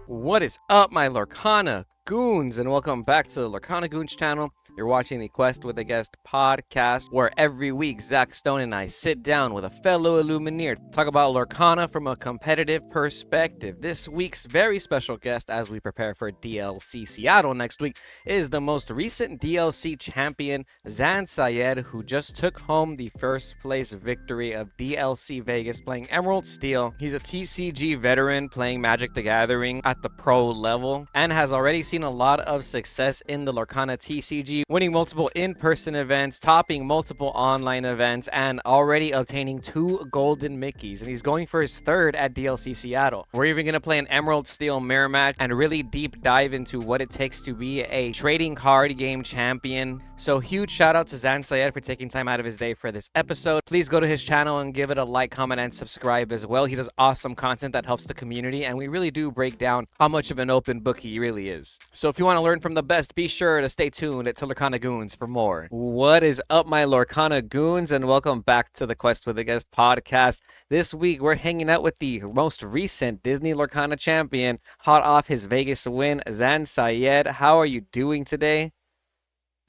What is up, my Lorcana Goons, and welcome back to the Lorcana Goons channel. You're watching the Quest with a Guest podcast, where every week Zach Stone and I sit down with a fellow Illumineer to talk about Lorcana from a competitive perspective. This week's very special guest, as we prepare for DLC Seattle next week, is the most recent DLC champion, Zan Syed, who just took home the first place victory of DLC Vegas playing Emerald Steel. He's a TCG veteran playing Magic the Gathering at the pro level and has already seen a lot of success in the Lorcana TCG, winning multiple in-person events, topping multiple online events, and already obtaining 2 golden Mickeys, and he's going for his 3rd at DLC Seattle. We're even going to play an Emerald Steel mirror match and really deep dive into what it takes to be a trading card game champion. So huge shout out to Zan Syed for taking time out of his day for this episode. Please go to his channel and give it a like, comment, and subscribe as well. He does awesome content that helps the community, and we really do break down how much of an open book he really is. So if you want to learn from the best, be sure to stay tuned to Lorcana Goons for more. What is up, my Lorcana Goons, and welcome back to the Quest with a Guest podcast. This week, we're hanging out with the most recent Disney Lorcana champion, hot off his Vegas win, Zan Syed. How are you doing today?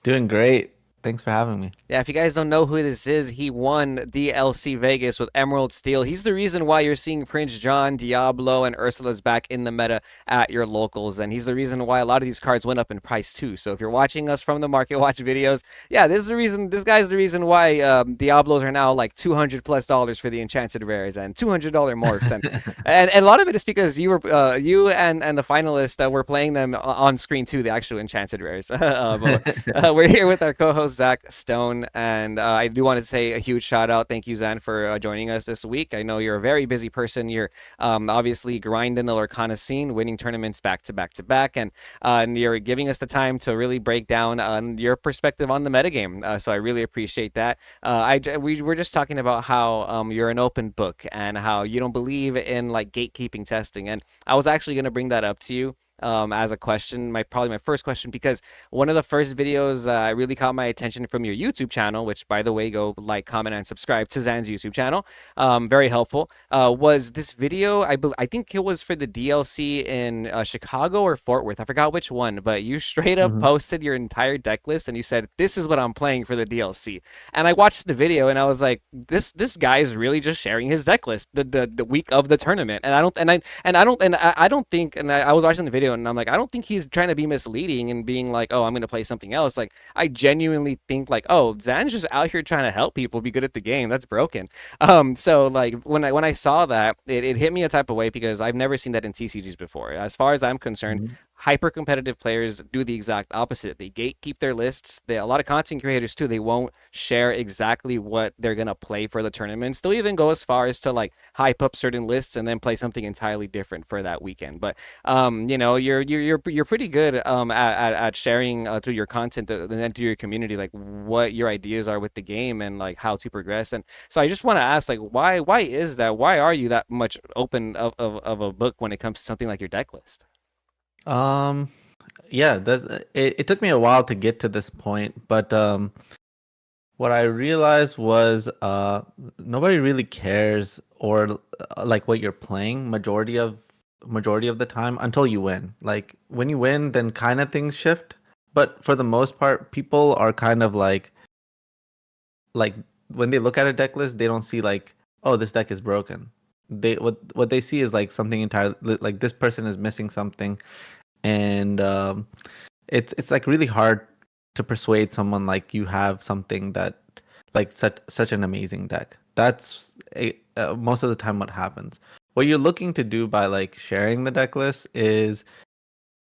Doing great. Thanks for having me. Yeah, if you guys don't know who this is, he won DLC Vegas with Emerald Steel. He's the reason why you're seeing Prince John, Diablo, and Ursula's back in the meta at your locals, and he's the reason why a lot of these cards went up in price too. So if you're watching us from the Market Watch videos, yeah, this is the reason. This guy's the reason why Diablos are now like $200+ for the enchanted rares and $200 morphs, and a lot of it is because you were you and the finalists were playing them on screen too, the actual enchanted rares. We're here with our co-host Zach Stone, and I do want to say a huge shout out. Thank you, Zan, for joining us this week. I know you're a very busy person. You're obviously grinding the Lorcana scene, winning tournaments back to back to back, and you're giving us the time to really break down your perspective on the metagame. So I really appreciate that. We were just talking about how you're an open book and how you don't believe in like gatekeeping testing, and I was actually going to bring that up to you as a question, probably my first question, because one of the first videos really caught my attention from your YouTube channel, which, by the way, go like, comment, and subscribe to Zan's YouTube channel. Very helpful. Was this video? I think it was for the DLC in Chicago or Fort Worth. I forgot which one, but you straight up posted your entire deck list and you said, "This is what I'm playing for the DLC." And I watched the video and I was like, "This guy is really just sharing his deck list the week of the tournament." And I don't think, and I was watching the video and I'm like, I don't think he's trying to be misleading and being like, "Oh, I'm going to play something else." Like, I genuinely think like, "Oh, Zan's just out here trying to help people be good at the game. That's broken." So like when I saw that, it hit me a type of way because I've never seen that in TCGs before. As far as I'm concerned, hyper competitive players do the exact opposite. They gatekeep their lists. A lot of content creators too, they won't share exactly what they're gonna play for the tournaments. They'll even go as far as to like hype up certain lists and then play something entirely different for that weekend. But you're pretty good at sharing through your content and through your community like what your ideas are with the game and like how to progress. And so I just want to ask, like, why is that? Why are you that much open of a book when it comes to something like your deck list? Yeah, it took me a while to get to this point, but what I realized was nobody really cares or like what you're playing majority of the time until you win. Like when you win, then kind of things shift. But for the most part, people are kind of like when they look at a deck list, they don't see like, "Oh, this deck is broken." What they see is like something entirely, like this person is missing something. And it's like really hard to persuade someone like you have something that like such an amazing deck. That's most of the time what happens. What you're looking to do by like sharing the deck list is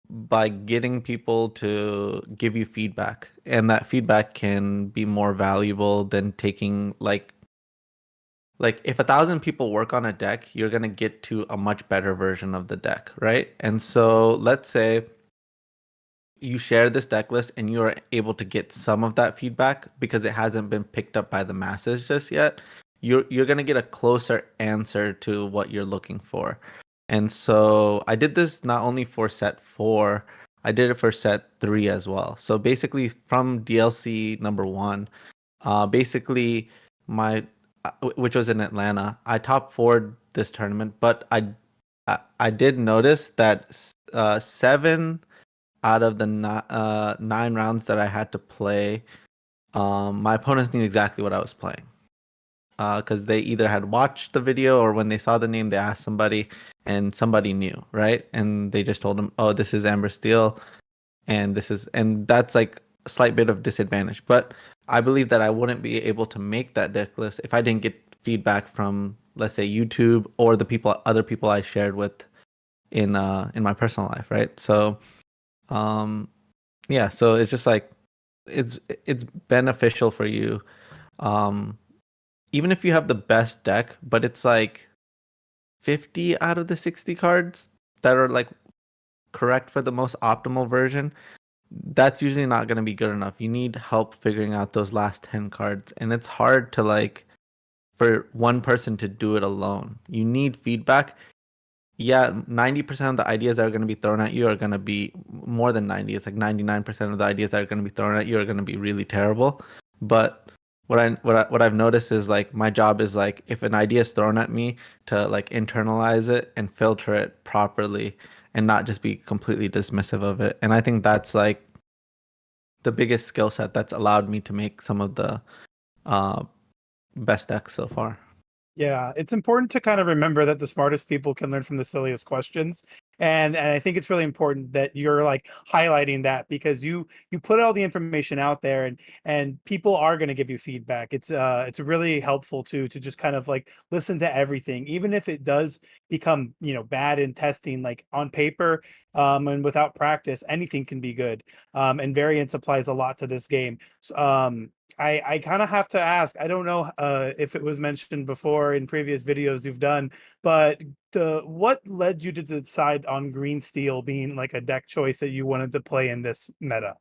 by getting people to give you feedback, and that feedback can be more valuable than taking like if 1,000 people work on a deck, you're going to get to a much better version of the deck, right? And so let's say you share this deck list and you're able to get some of that feedback because it hasn't been picked up by the masses just yet. You're going to get a closer answer to what you're looking for. And so I did this not only for set 4, I did it for set 3 as well. So basically from DLC number 1, basically my which was in Atlanta. I top four this tournament, but I did notice that 7 out of the 9 rounds that I had to play, my opponents knew exactly what I was playing. Because they either had watched the video or when they saw the name, they asked somebody, and somebody knew, right? And they just told them, "Oh, this is Amber Steel, and that's like a slight bit of disadvantage." But I believe that I wouldn't be able to make that deck list if I didn't get feedback from, let's say, YouTube or other people I shared with in my personal life, right? So, um, yeah, so it's just like it's beneficial for you, um, even if you have the best deck, but it's like 50 out of the 60 cards that are like correct for the most optimal version, that's usually not going to be good enough. You need help figuring out those last 10 cards, and it's hard to like for one person to do it alone. You need feedback. Yeah, 90% of the ideas that are going to be thrown at you are going to be more than 90. It's like 99% of the ideas that are going to be thrown at you are going to be really terrible. But what I've noticed is like my job is like if an idea is thrown at me to like internalize it and filter it properly and not just be completely dismissive of it. And I think that's like the biggest skill set that's allowed me to make some of the uh best decks so far. Yeah, it's important to kind of remember that the smartest people can learn from the silliest questions. And I think it's really important that you're like highlighting that because you put all the information out there and people are going to give you feedback. It's really helpful to just kind of like listen to everything, even if it does become, bad in testing, like on paper, and without practice, anything can be good. And variance applies a lot to this game. I kind of have to ask. I don't know if it was mentioned before in previous videos you've done, but what led you to decide on green steel being like a deck choice that you wanted to play in this meta?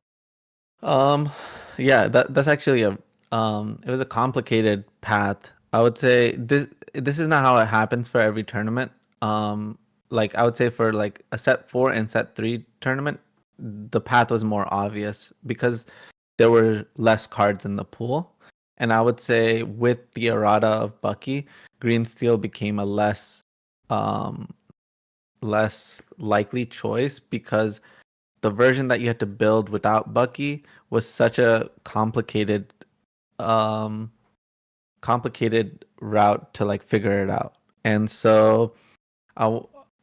Um, yeah, that's actually a it was a complicated path. I would say this is not how it happens for every tournament. Like I would say for like a set 4 and set 3 tournament, the path was more obvious because there were less cards in the pool. And I would say with the errata of Bucky, green steel became a um less likely choice because the version that you had to build without Bucky was such a um complicated route to like figure it out. And so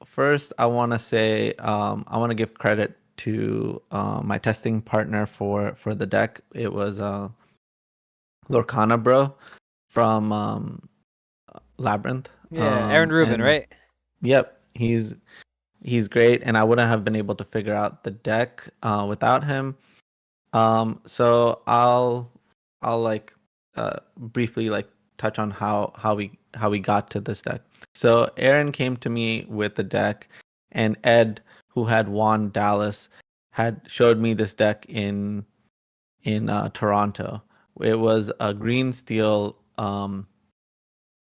first I want to say I want to give credit to my testing partner for the deck. It was Lorcana bro from Labyrinth. Yeah, Aaron Rubin, And right? yep, he's great, and I wouldn't have been able to figure out the deck without him. So I'll like briefly like touch on how we got to this deck. So Aaron came to me with the deck, and Ed, who had won Dallas, had showed me this deck in Toronto. It was a green steel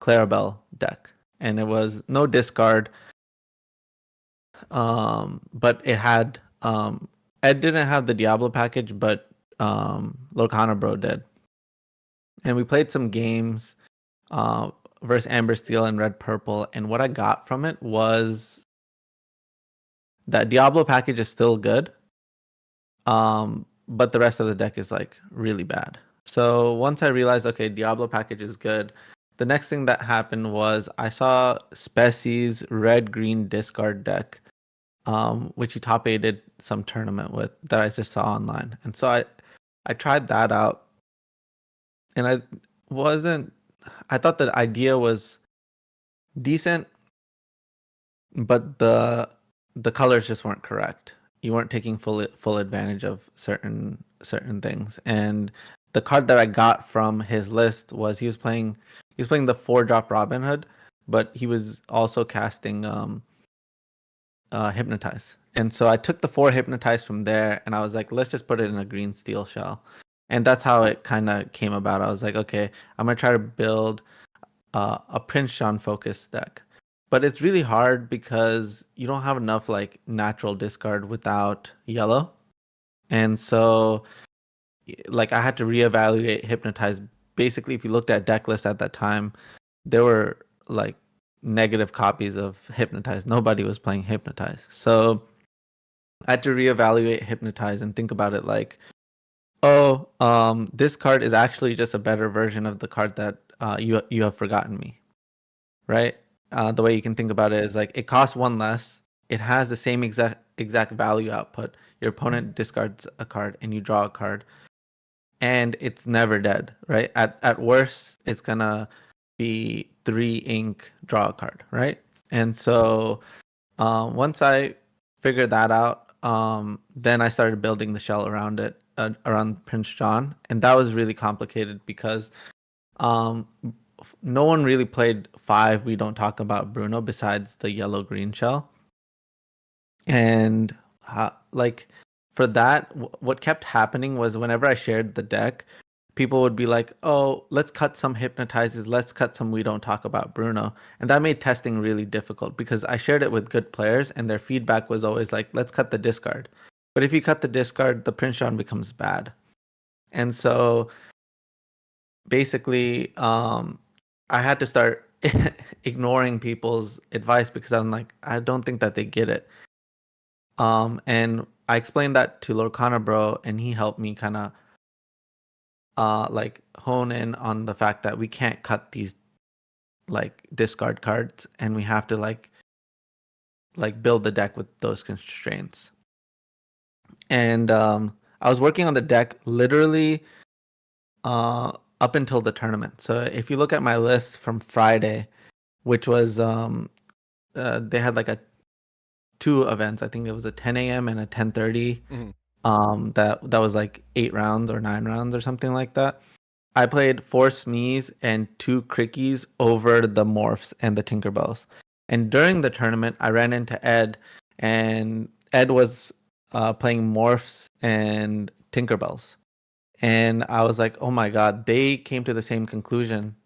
Clarabelle deck, and it was no discard. But it had Ed didn't have the Diablo package, but Lorcana Bro did. And we played some games uh versus Amber Steel and Red Purple, and what I got from it was that Diablo package is still good. But the rest of the deck is like really bad. So once I realized, okay, Diablo package is good, the next thing that happened was I saw Species red green discard deck, which he top aided some tournament with that I just saw online. And so I tried that out, and wasn't I thought the idea was decent, but the colors just weren't correct. You weren't taking full advantage of certain things. And the card that I got from his list was he was playing the 4-drop Robin Hood, but he was also casting Hypnotize. And so I took the 4 Hypnotize from there, and I was like, let's just put it in a green steel shell. And that's how it kind of came about. I was like, okay, I'm gonna try to build a Prince John focus deck. But it's really hard because you don't have enough like natural discard without yellow. And so like I had to reevaluate Hypnotize basically, if you looked at Decklists at that time, there were like negative copies of Hypnotize. Nobody was playing Hypnotize. So I had to reevaluate Hypnotize and think about it like, oh, this card is actually just a better version of the card that you have forgotten me, right? The way you can think about it is like it costs one less. It has the same exact value output. Your opponent discards a card and you draw a card, and it's never dead, right? At worst, it's gonna be 3 ink, draw a card, right? And so once I figured that out, then I started building the shell around it, around Prince John, and that was really complicated because um, no one really played 5. We don't talk about Bruno besides the yellow green shell, and like for that, what kept happening was whenever I shared the deck, people would be like, "Oh, let's cut some hypnotizes, let's cut some we don't talk about Bruno." And that made testing really difficult because I shared it with good players and their feedback was always like, "Let's cut the discard." But if you cut the discard, the Prince John becomes bad. And so basically, I had to start ignoring people's advice because I'm like, I don't think that they get it. And I explained that to Lorcana bro, and he helped me kind of like hone in on the fact that we can't cut these like discard cards, and we have to like build the deck with those constraints. And I was working on the deck literally up until the tournament. So if you look at my list from Friday, which was they had like a 2 events. I think it was a 10 a.m. and a 10:30. That was like 8 rounds or 9 rounds or something like that. I played 4 Smees and 2 Crickies over the Morphs and the Tinkerbells. And during the tournament, I ran into Ed, and Ed was playing Morphs and Tinkerbells. And I was like, oh my God, they came to the same conclusion,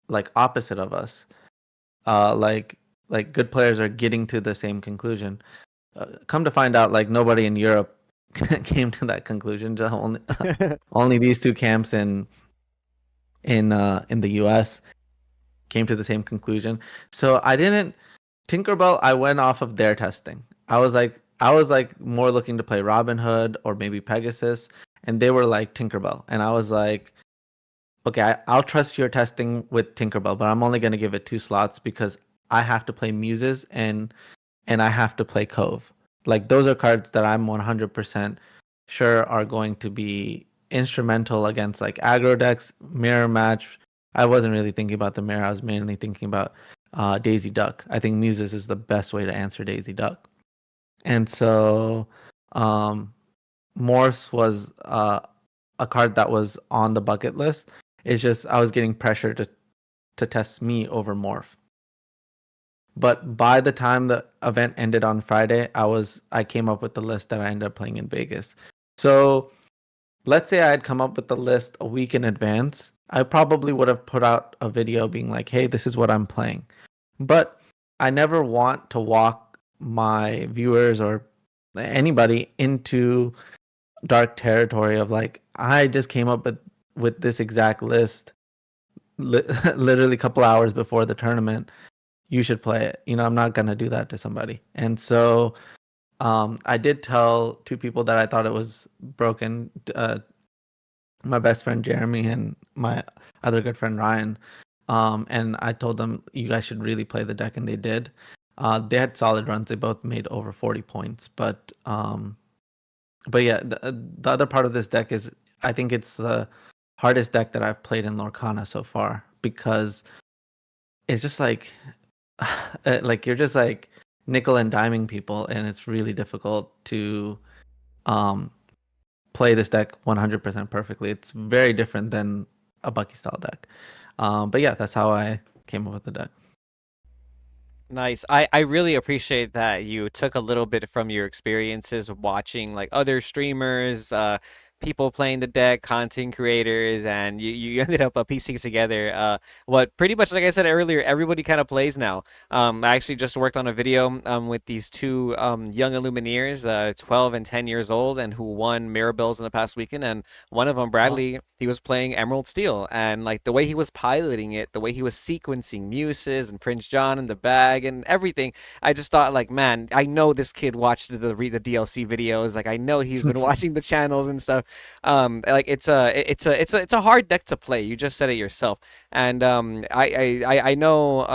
like opposite of us. Like good players are getting to the same conclusion. Come to find out, like nobody in Europe came to that conclusion. Just only these 2 camps in the US came to the same conclusion. So I didn't Tinkerbell, I went off of their testing. I was like more looking to play Robin Hood or maybe Pegasus, and they were like Tinkerbell. And I was like, okay, I'll trust your testing with Tinkerbell, but I'm only gonna give it 2 slots because I have to play Muses and I have to play Cove. Like those are cards that I'm 100% sure are going to be instrumental against like aggro decks, mirror match. I wasn't really thinking about the mirror. I was mainly thinking about Daisy Duck. I think Muses is the best way to answer Daisy Duck. And so Morse was a card that was on the bucket list. It's just I was getting pressure to test me over Morph. But by the time the event ended on Friday, I came up with the list that I ended up playing in Vegas. So let's say I had come up with the list a week in advance, I probably would have put out a video being like, hey, this is what I'm playing. But I never want to walk my viewers or anybody into dark territory of like, I just came up with this exact list literally a couple hours before the tournament. You should play it. I'm not going to do that to somebody. And so I did tell 2 people that I thought it was broken, my best friend Jeremy and my other good friend Ryan. And I told them, you guys should really play the deck, and they did. They had solid runs. They both made over 40 points. But yeah, the other part of this deck is I think it's the hardest deck that I've played in Lorcana so far, because it's just like you're just like nickel and diming people, and it's really difficult to um play this deck 100% perfectly. It's very different than a Bucky style deck. But yeah, that's how I came up with the deck. Nice. I really appreciate that you took a little bit from your experiences watching like other streamers people playing the deck, content creators, and you ended up piecing together what pretty much, like I said earlier, everybody kind of plays now. I actually just worked on a video with these two young Illumineers, 12 and 10 years old, and who won Mirabelles in the past weekend. And one of them, Awesome. Bradley, he was playing Emerald Steel, and like the way he was piloting it, the way he was sequencing Muses and Prince John in the bag and everything, I just thought like, man, I know this kid watched the DLC videos. Like I know he's been watching the channels and stuff. Like it's a hard deck to play. You just said it yourself, and I know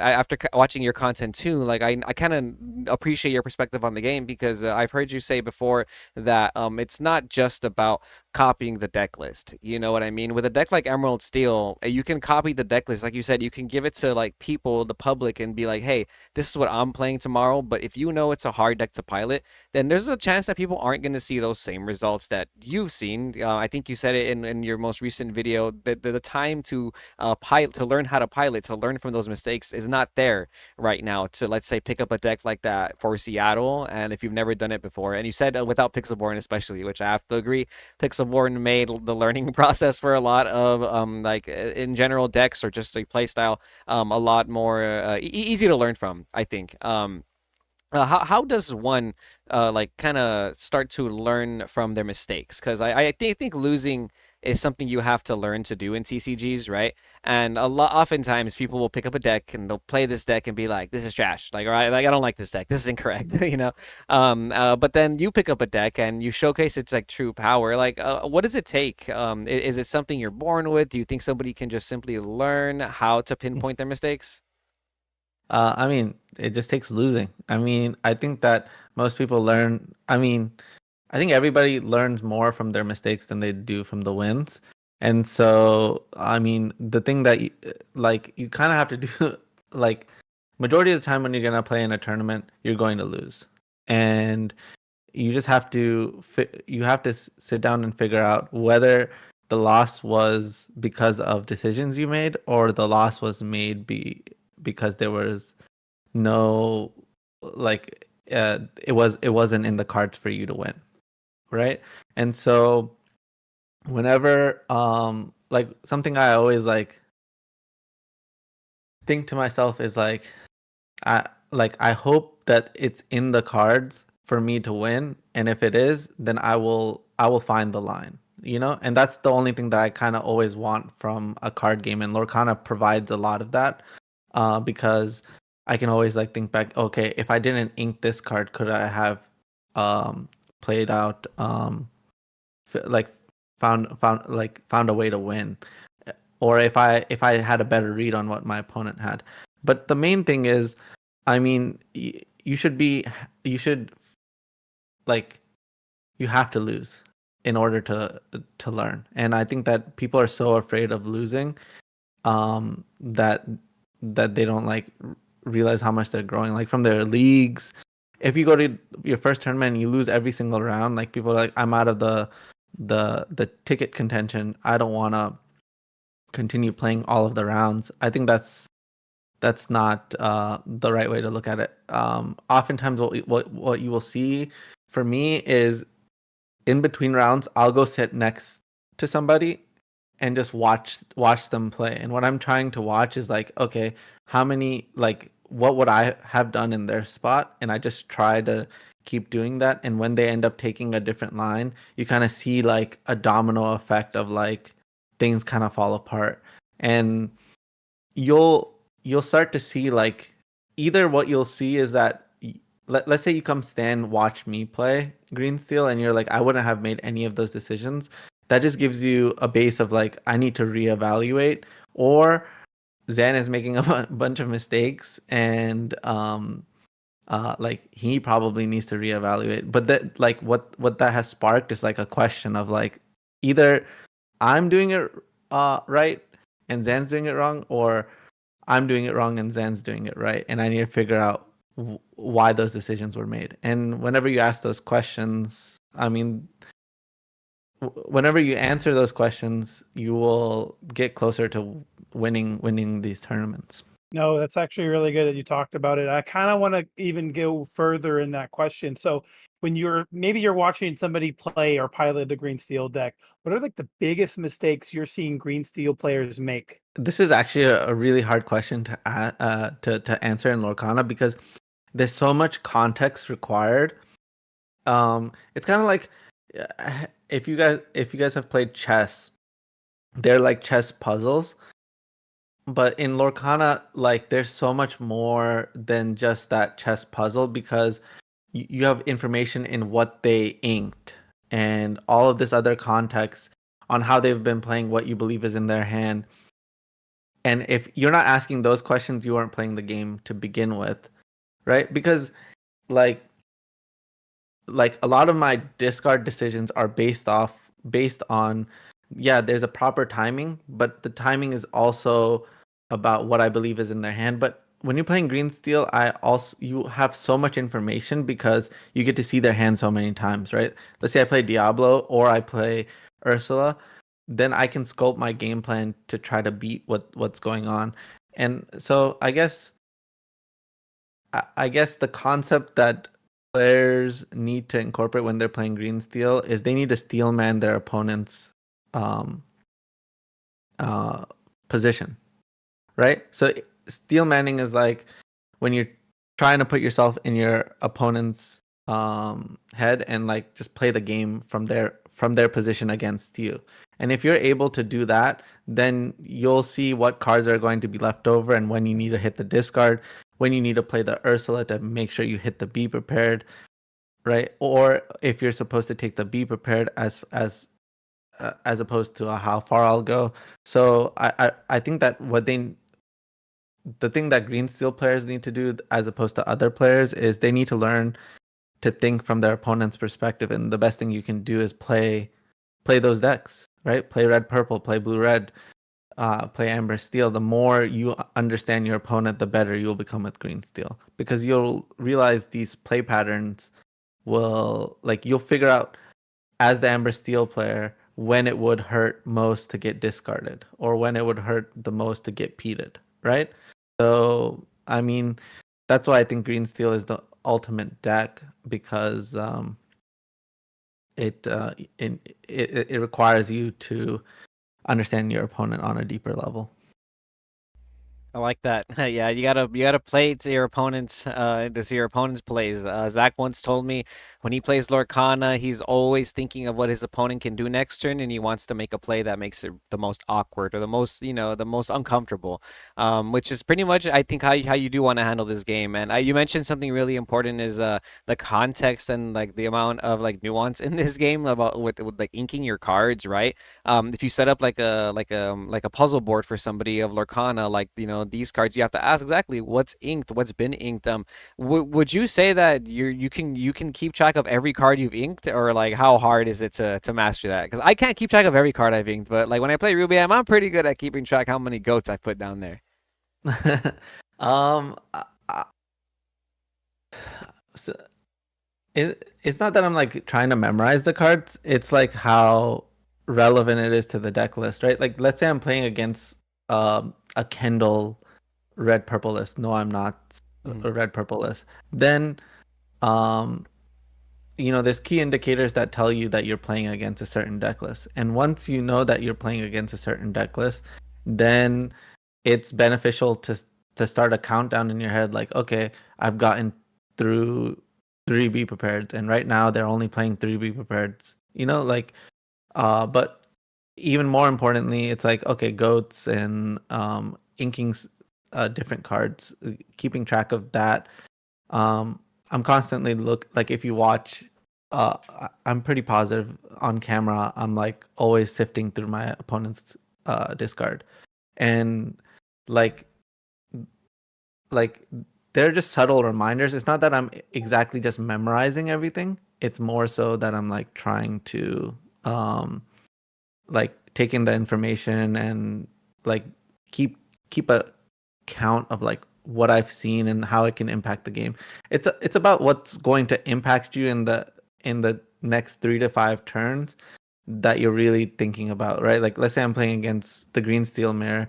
after watching your content too, like I kind of appreciate your perspective on the game because I've heard you say before that it's not just about copying the deck list. You know what I mean? With a deck like Emerald Steel, you can copy the deck list. Like you said, you can give it to like people, the public, and be like, hey, this is what I'm playing tomorrow. But if you know it's a hard deck to pilot, then there's a chance that people aren't going to see those same results that you've seen. I think you said it in your most recent video that the time to pilot, to learn how to pilot, to learn from those mistakes is not there right now. To, let's say, pick up a deck like that for Seattle, and if you've never done it before, and you said without Pixelborn especially, which I have to agree, Pixelborn made the learning process for a lot of like in general decks or just a play style a lot more easy to learn from, I think. How does one like kind of start to learn from their mistakes? Because I think losing is something you have to learn to do in TCGs, right? And oftentimes people will pick up a deck and they'll play this deck and be like, "This is trash." Like, all right, like I don't like this deck. This is incorrect, you know. But then you pick up a deck and you showcase its like true power. Like, what does it take? Is it something you're born with? Do you think somebody can just simply learn how to pinpoint their mistakes? I mean, it just takes losing. I mean, I think that most people learn. I mean, I think everybody learns more from their mistakes than they do from the wins. And so, I mean, the thing that like you kind of have to do, like majority of the time when you're gonna play in a tournament, you're going to lose, and you just have to you have to sit down and figure out whether the loss was because of decisions you made or the loss was made because there was no like it wasn't in the cards for you to win, right? And so whenever like something I always like think to myself is like I hope that it's in the cards for me to win, and if it is, then I will find the line, you know? And that's the only thing that I kind of always want from a card game, and Lorcana provides a lot of that because I can always like think back, okay, if I didn't ink this card, could I have played out like found a way to win, or if I had a better read on what my opponent had. But the main thing is, I mean, you should like you have to lose in order to learn. And I think that people are so afraid of losing that they don't like realize how much they're growing, like from their leagues. If you go to your first tournament and you lose every single round, like people are like, I'm out of the ticket contention, I don't want to continue playing all of the rounds. I think that's not the right way to look at it. Oftentimes what you will see for me is in between rounds, I'll go sit next to somebody and just watch them play. And what I'm trying to watch is like, okay, how many like what would I have done in their spot? And I just try to keep doing that. And when they end up taking a different line, you kind of see like a domino effect of like things kind of fall apart. And you'll start to see like either what you'll see is that let's say you come stand watch me play green steel and you're like I wouldn't have made any of those decisions. That just gives you a base of like I need to reevaluate, or Zan is making a bunch of mistakes and like he probably needs to reevaluate. But that like what that has sparked is like a question of like either I'm doing it right and Zan's doing it wrong, or I'm doing it wrong and Zan's doing it right, and I need to figure out why those decisions were made. And whenever you ask those questions, I mean, whenever you answer those questions, you will get closer to winning these tournaments. No, that's actually really good that you talked about it. I kind of want to even go further in that question. So when you're watching somebody play or pilot a green steel deck, what are like the biggest mistakes you're seeing green steel players make? This is actually a really hard question to answer in Lorcana because there's so much context required. It's kind of like if you guys have played chess, they're like chess puzzles. But in Lorcana, like there's so much more than just that chess puzzle because you have information in what they inked and all of this other context on how they've been playing what you believe is in their hand. And if you're not asking those questions, you aren't playing the game to begin with, right? Because like a lot of my discard decisions are based on yeah, there's a proper timing, but the timing is also about what I believe is in their hand. But when you're playing green steel, you have so much information because you get to see their hand so many times, right? Let's say I play Diablo or I play Ursula, then I can sculpt my game plan to try to beat what's going on. And so I guess the concept that players need to incorporate when they're playing green steel is they need to steel man their opponent's um, uh, position, right? So steel manning is like when you're trying to put yourself in your opponent's head and like just play the game from their position against you. And if you're able to do that, then you'll see what cards are going to be left over and when you need to hit the discard, when you need to play the Ursula to make sure you hit the be prepared, right? Or if you're supposed to take the be prepared as opposed to how far I'll go. So I think that the thing that green steel players need to do as opposed to other players is they need to learn to think from their opponent's perspective, and the best thing you can do is play those decks, right? Play red purple, play blue red, play amber steel. The more you understand your opponent, the better you'll become with green steel because you'll realize these play patterns will like you'll figure out as the amber steel player when it would hurt most to get discarded or when it would hurt the most to get peated, right? So I mean that's why I think green steel is the ultimate deck because it, uh, it requires you to understand your opponent on a deeper level. I like that. Yeah, you gotta play to your opponent's plays. Zach once told me when he plays Lorcana, he's always thinking of what his opponent can do next turn, and he wants to make a play that makes it the most awkward or the most uncomfortable. Which is pretty much I think how you do want to handle this game. And you mentioned something really important is the context and like the amount of like nuance in this game about with like inking your cards, right? If you set up like a puzzle board for somebody of Lorcana, like these cards, you have to ask exactly what's inked, what's been inked. Would you say that you can keep track of every card you've inked, or like how hard is it to master that? Because I can't keep track of every card I've inked, but like when I play Ruby, I'm pretty good at keeping track how many goats I put down there. um, so it's not that I'm like trying to memorize the cards. It's like how relevant it is to the deck list, right? Like let's say I'm playing against a Kendall red purple list. No, I'm not Mhm. a red purple list. Then um there's key indicators that tell you that you're playing against a certain deck list. And once you know that you're playing against a certain deck list, then it's beneficial to start a countdown in your head like, okay, I've gotten through 3B prepared and right now they're only playing 3B prepared. Like but even more importantly, it's like okay, goats and inking different cards, keeping track of that. I'm constantly like if you watch I'm pretty positive on camera. I'm like always sifting through my opponent's discard. And like like they're just subtle reminders. It's not that I'm exactly just memorizing everything. It's more so that I'm like trying to um like take in the information and like keep keep a count of like what I've seen and how it can impact the game. It's about what's going to impact you in the next 3 to 5 turns that you're really thinking about, right? Like let's say I'm playing against the green steel mirror.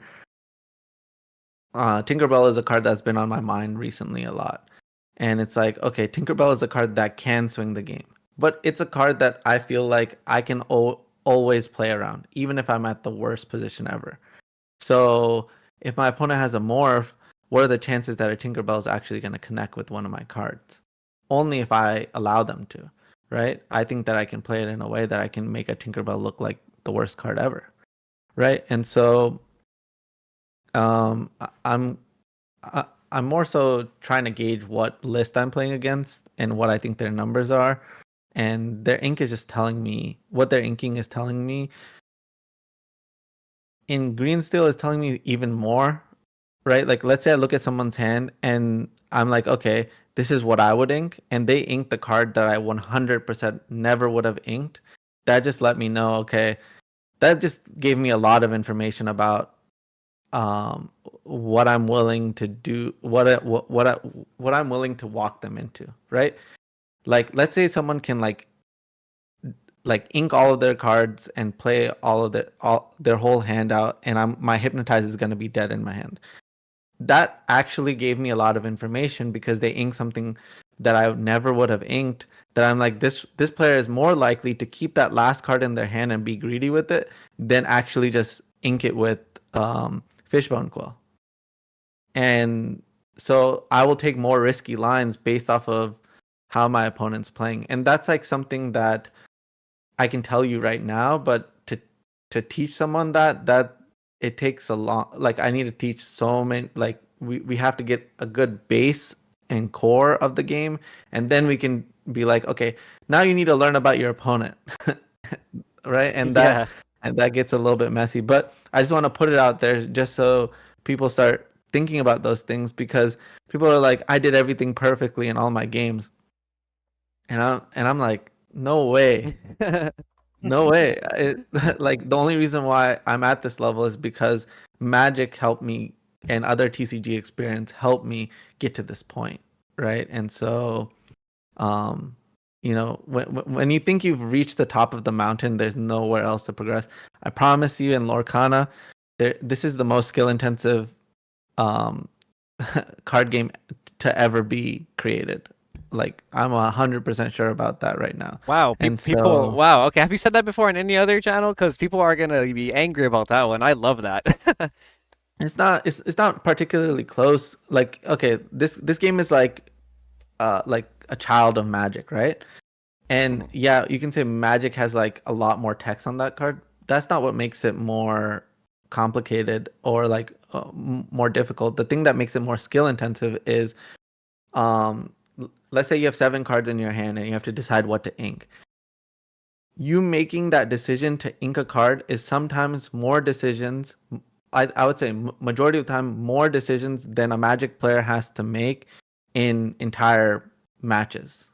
Tinkerbell is a card that's been on my mind recently a lot. And it's like, okay, Tinkerbell is a card that can swing the game. But it's a card that I feel like I can always play around, even if I'm at the worst position ever. So if my opponent has a morph, what are the chances that a Tinkerbell is actually going to connect with one of my cards? Only if I allow them to, right? I think that I can play it in a way that I can make a Tinkerbell look like the worst card ever, right? And so I'm I'm more so trying to gauge what list I'm playing against and what I think their numbers are. And their ink is just telling me what their inking is telling me. In green steel is telling me even more, right? Like let's say I look at someone's hand and I'm like, okay, this is what I would ink, and they ink the card that I 100% never would have inked. That just let me know, okay, that just gave me a lot of information about what I'm willing to do, what I'm willing to walk them into, right? Like let's say someone can like ink all of their cards and play all their whole hand out, and my hypnotize is going to be dead in my hand. That actually gave me a lot of information because they ink something that I never would have inked. That I'm like, this player is more likely to keep that last card in their hand and be greedy with it than actually just ink it with Fishbone Quill. And so I will take more risky lines based off of how my opponent's playing. And that's like something that I can tell you right now, but to teach someone that it takes a long, like I need to teach so many, like we have to get a good base and core of the game, and then we can be like, okay, now you need to learn about your opponent. Right? Yeah. And that gets a little bit messy, but I just want to put it out there just so people start thinking about those things, because people are like, I did everything perfectly in all my games, and I'm like, no way. No way. Like the only reason why I'm at this level is because Magic helped me, and other TCG experience helped me get to this point, right? And so, um, when you think you've reached the top of the mountain, there's nowhere else to progress. I promise you, in Lorcana, this is the most skill intensive um, card game to ever be created. Like I'm 100% sure about that right now. Wow, And people. so Wow. Okay, have you said that before on any other channel? Because people are gonna be angry about that one. I love that. it's not particularly close. Like okay, this game is like a child of Magic, right? And Mhm. yeah, you can say Magic has like a lot more text on that card. That's not what makes it more complicated or like more difficult. The thing that makes it more skill intensive is let's say you have 7 cards in your hand and you have to decide what to ink. You making that decision to ink a card is sometimes more decisions. I would say majority of the time more decisions than a Magic player has to make in entire matches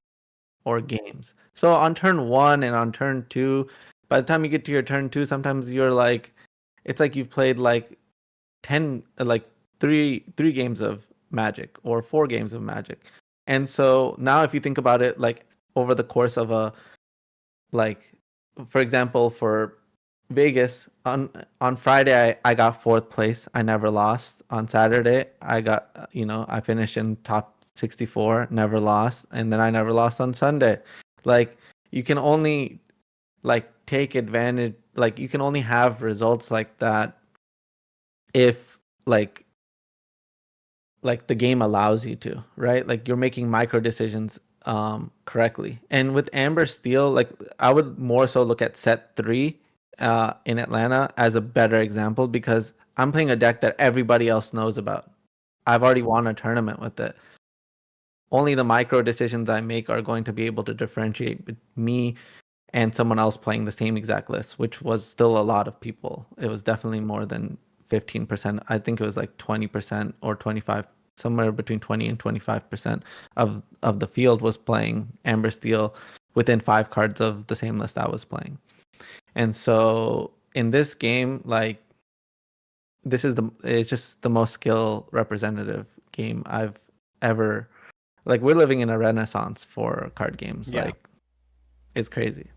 or games. So on turn 1 and on turn 2, by the time you get to your turn 2, sometimes you're like, it's like you've played like 10, like three games of Magic or 4 games of Magic. And so now if you think about it, like over the course of a, like for example, for Vegas on Friday, I got 4th place. I never lost. On Saturday, I got I finished in top 64, never lost, and then I never lost on Sunday. Like you can only like take advantage, like you can only have results like that if like the game allows you to, right? Like you're making micro decisions correctly. And with Amber Steel, like I would more so look at set 3 in Atlanta as a better example, because I'm playing a deck that everybody else knows about. I've already won a tournament with it. Only the micro decisions I make are going to be able to differentiate me and someone else playing the same exact list, which was still a lot of people. It was definitely more than 15%. I think it was like 20% or 25, somewhere between 20 and 25% of the field was playing Amber Steel within 5 cards of the same list I was playing. And so in this game, like it's just the most skill representative game I've ever, like we're living in a renaissance for card games. Yeah. Like it's crazy.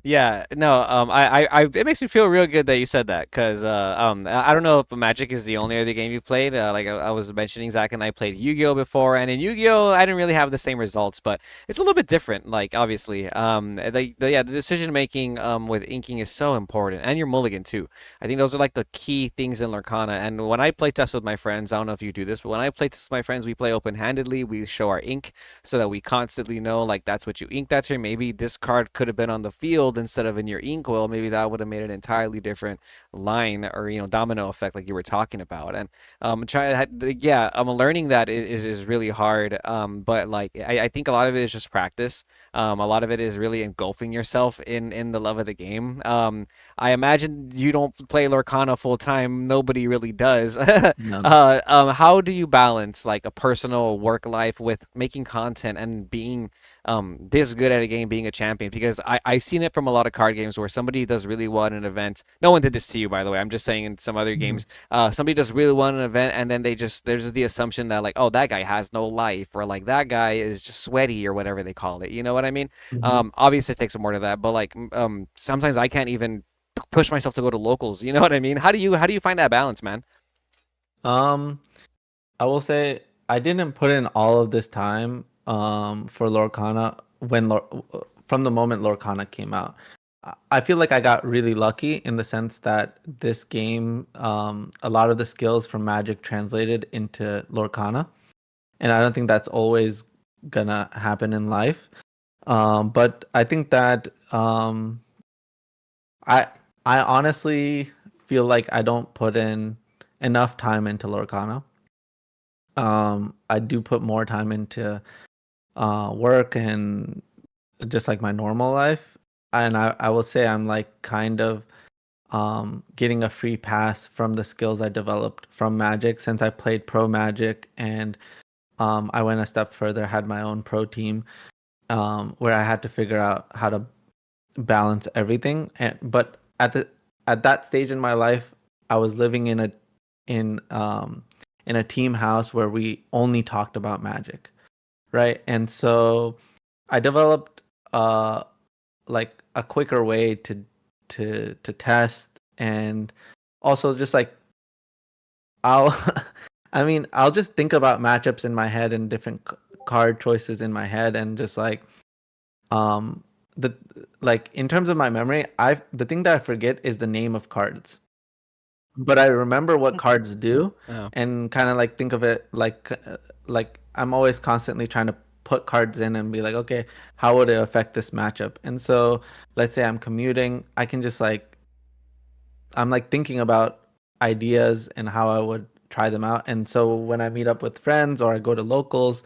Yeah, no, it makes me feel real good that you said that because, I don't know if Magic is the only other game you played. Like I was mentioning, Zach and I played Yu-Gi-Oh before, and in Yu-Gi-Oh, I didn't really have the same results, but it's a little bit different. Like obviously, the decision making, with inking is so important, and your mulligan too. I think those are like the key things in Lorcana. And when I play test with my friends, I don't know if you do this, but when I play test with my friends, we play open-handedly. We show our ink so that we constantly know like that's what you inked that turn. Maybe this card could have been on the field instead of in your ink well. Maybe that would have made an entirely different line or domino effect like you were talking about. And yeah, I'm learning that is really hard. But like I think a lot of it is just practice. A lot of it is really engulfing yourself in the love of the game. I imagine you don't play Lorcana full time. Nobody really does. No, no. How do you balance like a personal work life with making content and being this good at a game, being a champion? Because I've seen it from a lot of card games where somebody does really well in an event. No one did this to you, by the way. I'm just saying in some other Mhm. games, somebody does really well in an event, and then there's the assumption that like, oh, that guy has no life, or like that guy is just sweaty, or whatever they call it. You know what I mean? Mhm. Obviously it takes more to that, but like sometimes I can't even push myself to go to locals. You know what I mean? How do you find that balance, man? Um, I will say I didn't put in all of this time for Lorcana from the moment Lorcana came out. I feel like I got really lucky in the sense that this game, a lot of the skills from Magic translated into Lorcana, and I don't think that's always gonna happen in life. But I think that I I honestly feel like I don't put in enough time into Lorcana. I do put more time into work and just like my normal life. And I will say I'm like kind of getting a free pass from the skills I developed from Magic since I played pro Magic and I went a step further, had my own pro team where I had to figure out how to balance everything. But at that stage in my life, I was living in um in a team house where we only talked about Magic, right? And so I developed like a quicker way to test and also just like I'll I mean I'll just think about matchups in my head and different card choices in my head and just like um the like in terms of my memory I the thing that I forget is the name of cards, but I remember what cards do Oh. and kind of like think of it like I'm always constantly trying to put cards in and be like, okay, how would it affect this matchup? And so let's say I'm commuting, I can just like I'm like thinking about ideas and how I would try them out. And so when I meet up with friends or I go to locals,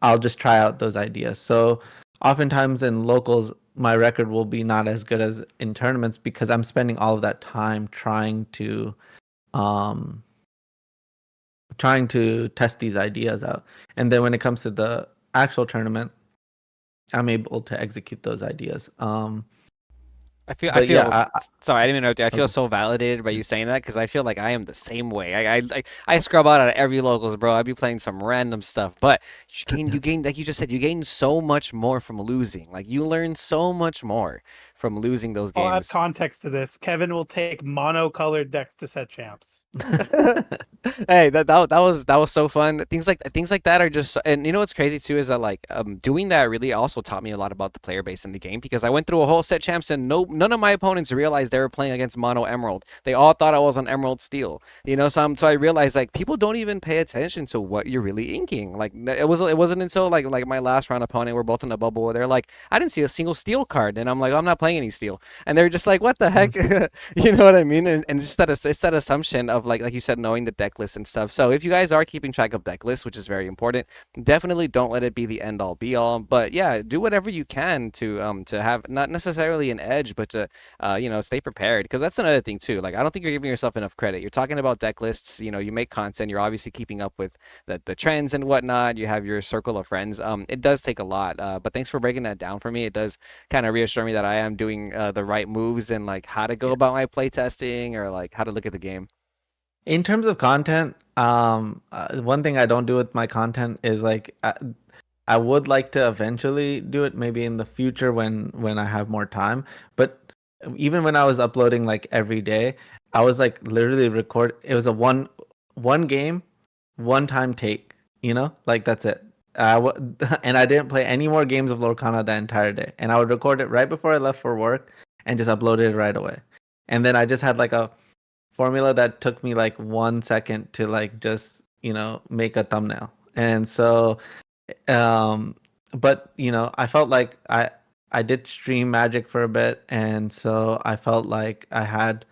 I'll just try out those ideas. So oftentimes in locals, my record will be not as good as in tournaments because I'm spending all of that time um trying to test these ideas out. And then when it comes to the actual tournament, I'm able to execute those ideas. I feel, I But yeah, feel, sorry, I didn't interrupt you. I feel okay. so validated by you saying that because I feel like I am the same way. I scrub out at every locals, bro. I'd be playing some random stuff, but you gain, like you just said, you gain so much more from losing. Like you learn so much more from losing those I'll add games. context to this. Kevin will take monocolored decks to set champs. Hey, that was so fun. Things like that are just, and you know what's crazy too is that like doing that really also taught me a lot about the player base in the game because I went through a whole set champs and none of my opponents realized they were playing against mono emerald. They all thought I was on emerald steel. So I realized like people don't even pay attention to what you're really inking. Like it wasn't until like my last round opponent, we're both in a bubble where they're like, I didn't see a single steel card, and I'm like, I'm not playing any steel, and they're just like, what the heck? You know what I mean? And just it's that assumption of like you said, knowing the deck list and stuff. So if you guys are keeping track of deck lists, which is very important, definitely don't let it be the end all be all. But yeah, do whatever you can to have not necessarily an edge, but to stay prepared because that's another thing too. Like I don't think you're giving yourself enough credit. You're talking about deck lists. You make content. You're obviously keeping up with the trends and whatnot. You have your circle of friends. It does take a lot. But thanks for breaking that down for me. It does kind of reassure me that I am doing the right moves and like how to go Yeah. about my play testing or like how to look at the game. In terms of content, one thing I don't do with my content is like I would like to eventually do it maybe in the future when I have more time. But even when I was uploading like every day, I was like literally record. It was a one game, one time take. Like that's it. And I didn't play any more games of Lorcana that entire day. And I would record it right before I left for work and just upload it right away. And then I just had like a formula that took me like 1 second to like just make a thumbnail. And so um but I felt like I did stream Magic for a bit, and so I felt like I had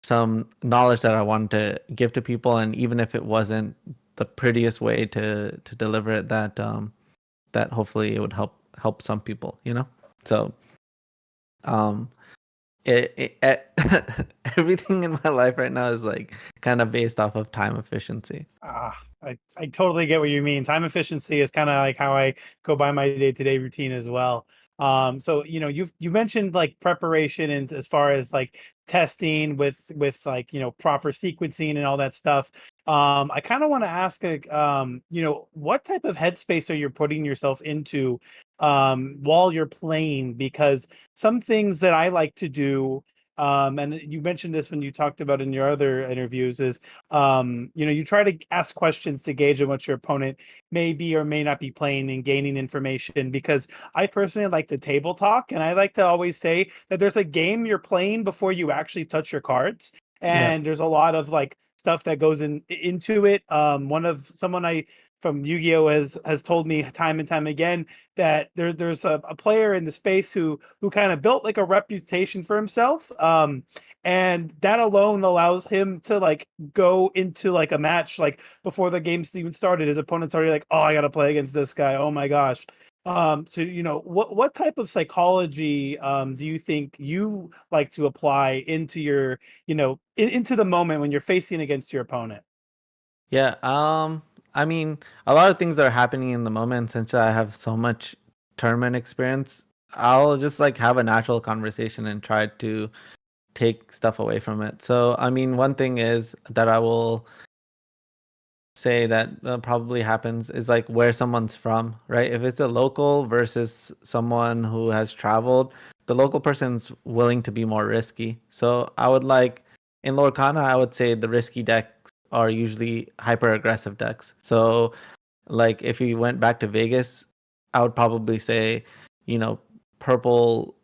some knowledge that I wanted to give to people, and even if it wasn't the prettiest way to deliver it, that hopefully it would help some people, so um everything in my life right now is like kind of based off of time efficiency. I totally get what you mean. Time efficiency is kind of like how I go by my day-to-day routine as well. So you mentioned like preparation and as far as like testing with like proper sequencing and all that stuff. I kind of want to ask what type of headspace are you putting yourself into while you're playing? Because some things that I like to do, and you mentioned this when you talked about in your other interviews, is you try to ask questions to gauge on what your opponent may be or may not be playing and gaining information. Because I personally like the table talk, and I like to always say that there's a game you're playing before you actually touch your cards, Yeah. and there's a lot of like stuff that goes into it. Someone I from Yu-Gi-Oh has told me time and time again that there's a player in the space who kind of built like a reputation for himself, and that alone allows him to like go into like a match like before the game's even started. His opponent's already like, oh, I gotta play against this guy, oh my gosh. So what type of psychology do you think you like to apply into your into the moment when you're facing against your opponent? Yeah, I mean, a lot of things are happening in the moment. Since I have so much tournament experience, I'll just like have a natural conversation and try to take stuff away from it. So, I mean, one thing is that I will say that probably happens is like where someone's from, right? If it's a local versus someone who has traveled, the local person's willing to be more risky. So I would like in Lorcana, I would say the risky decks are usually hyper aggressive decks. So like if we went back to Vegas, I would probably say, you know, purple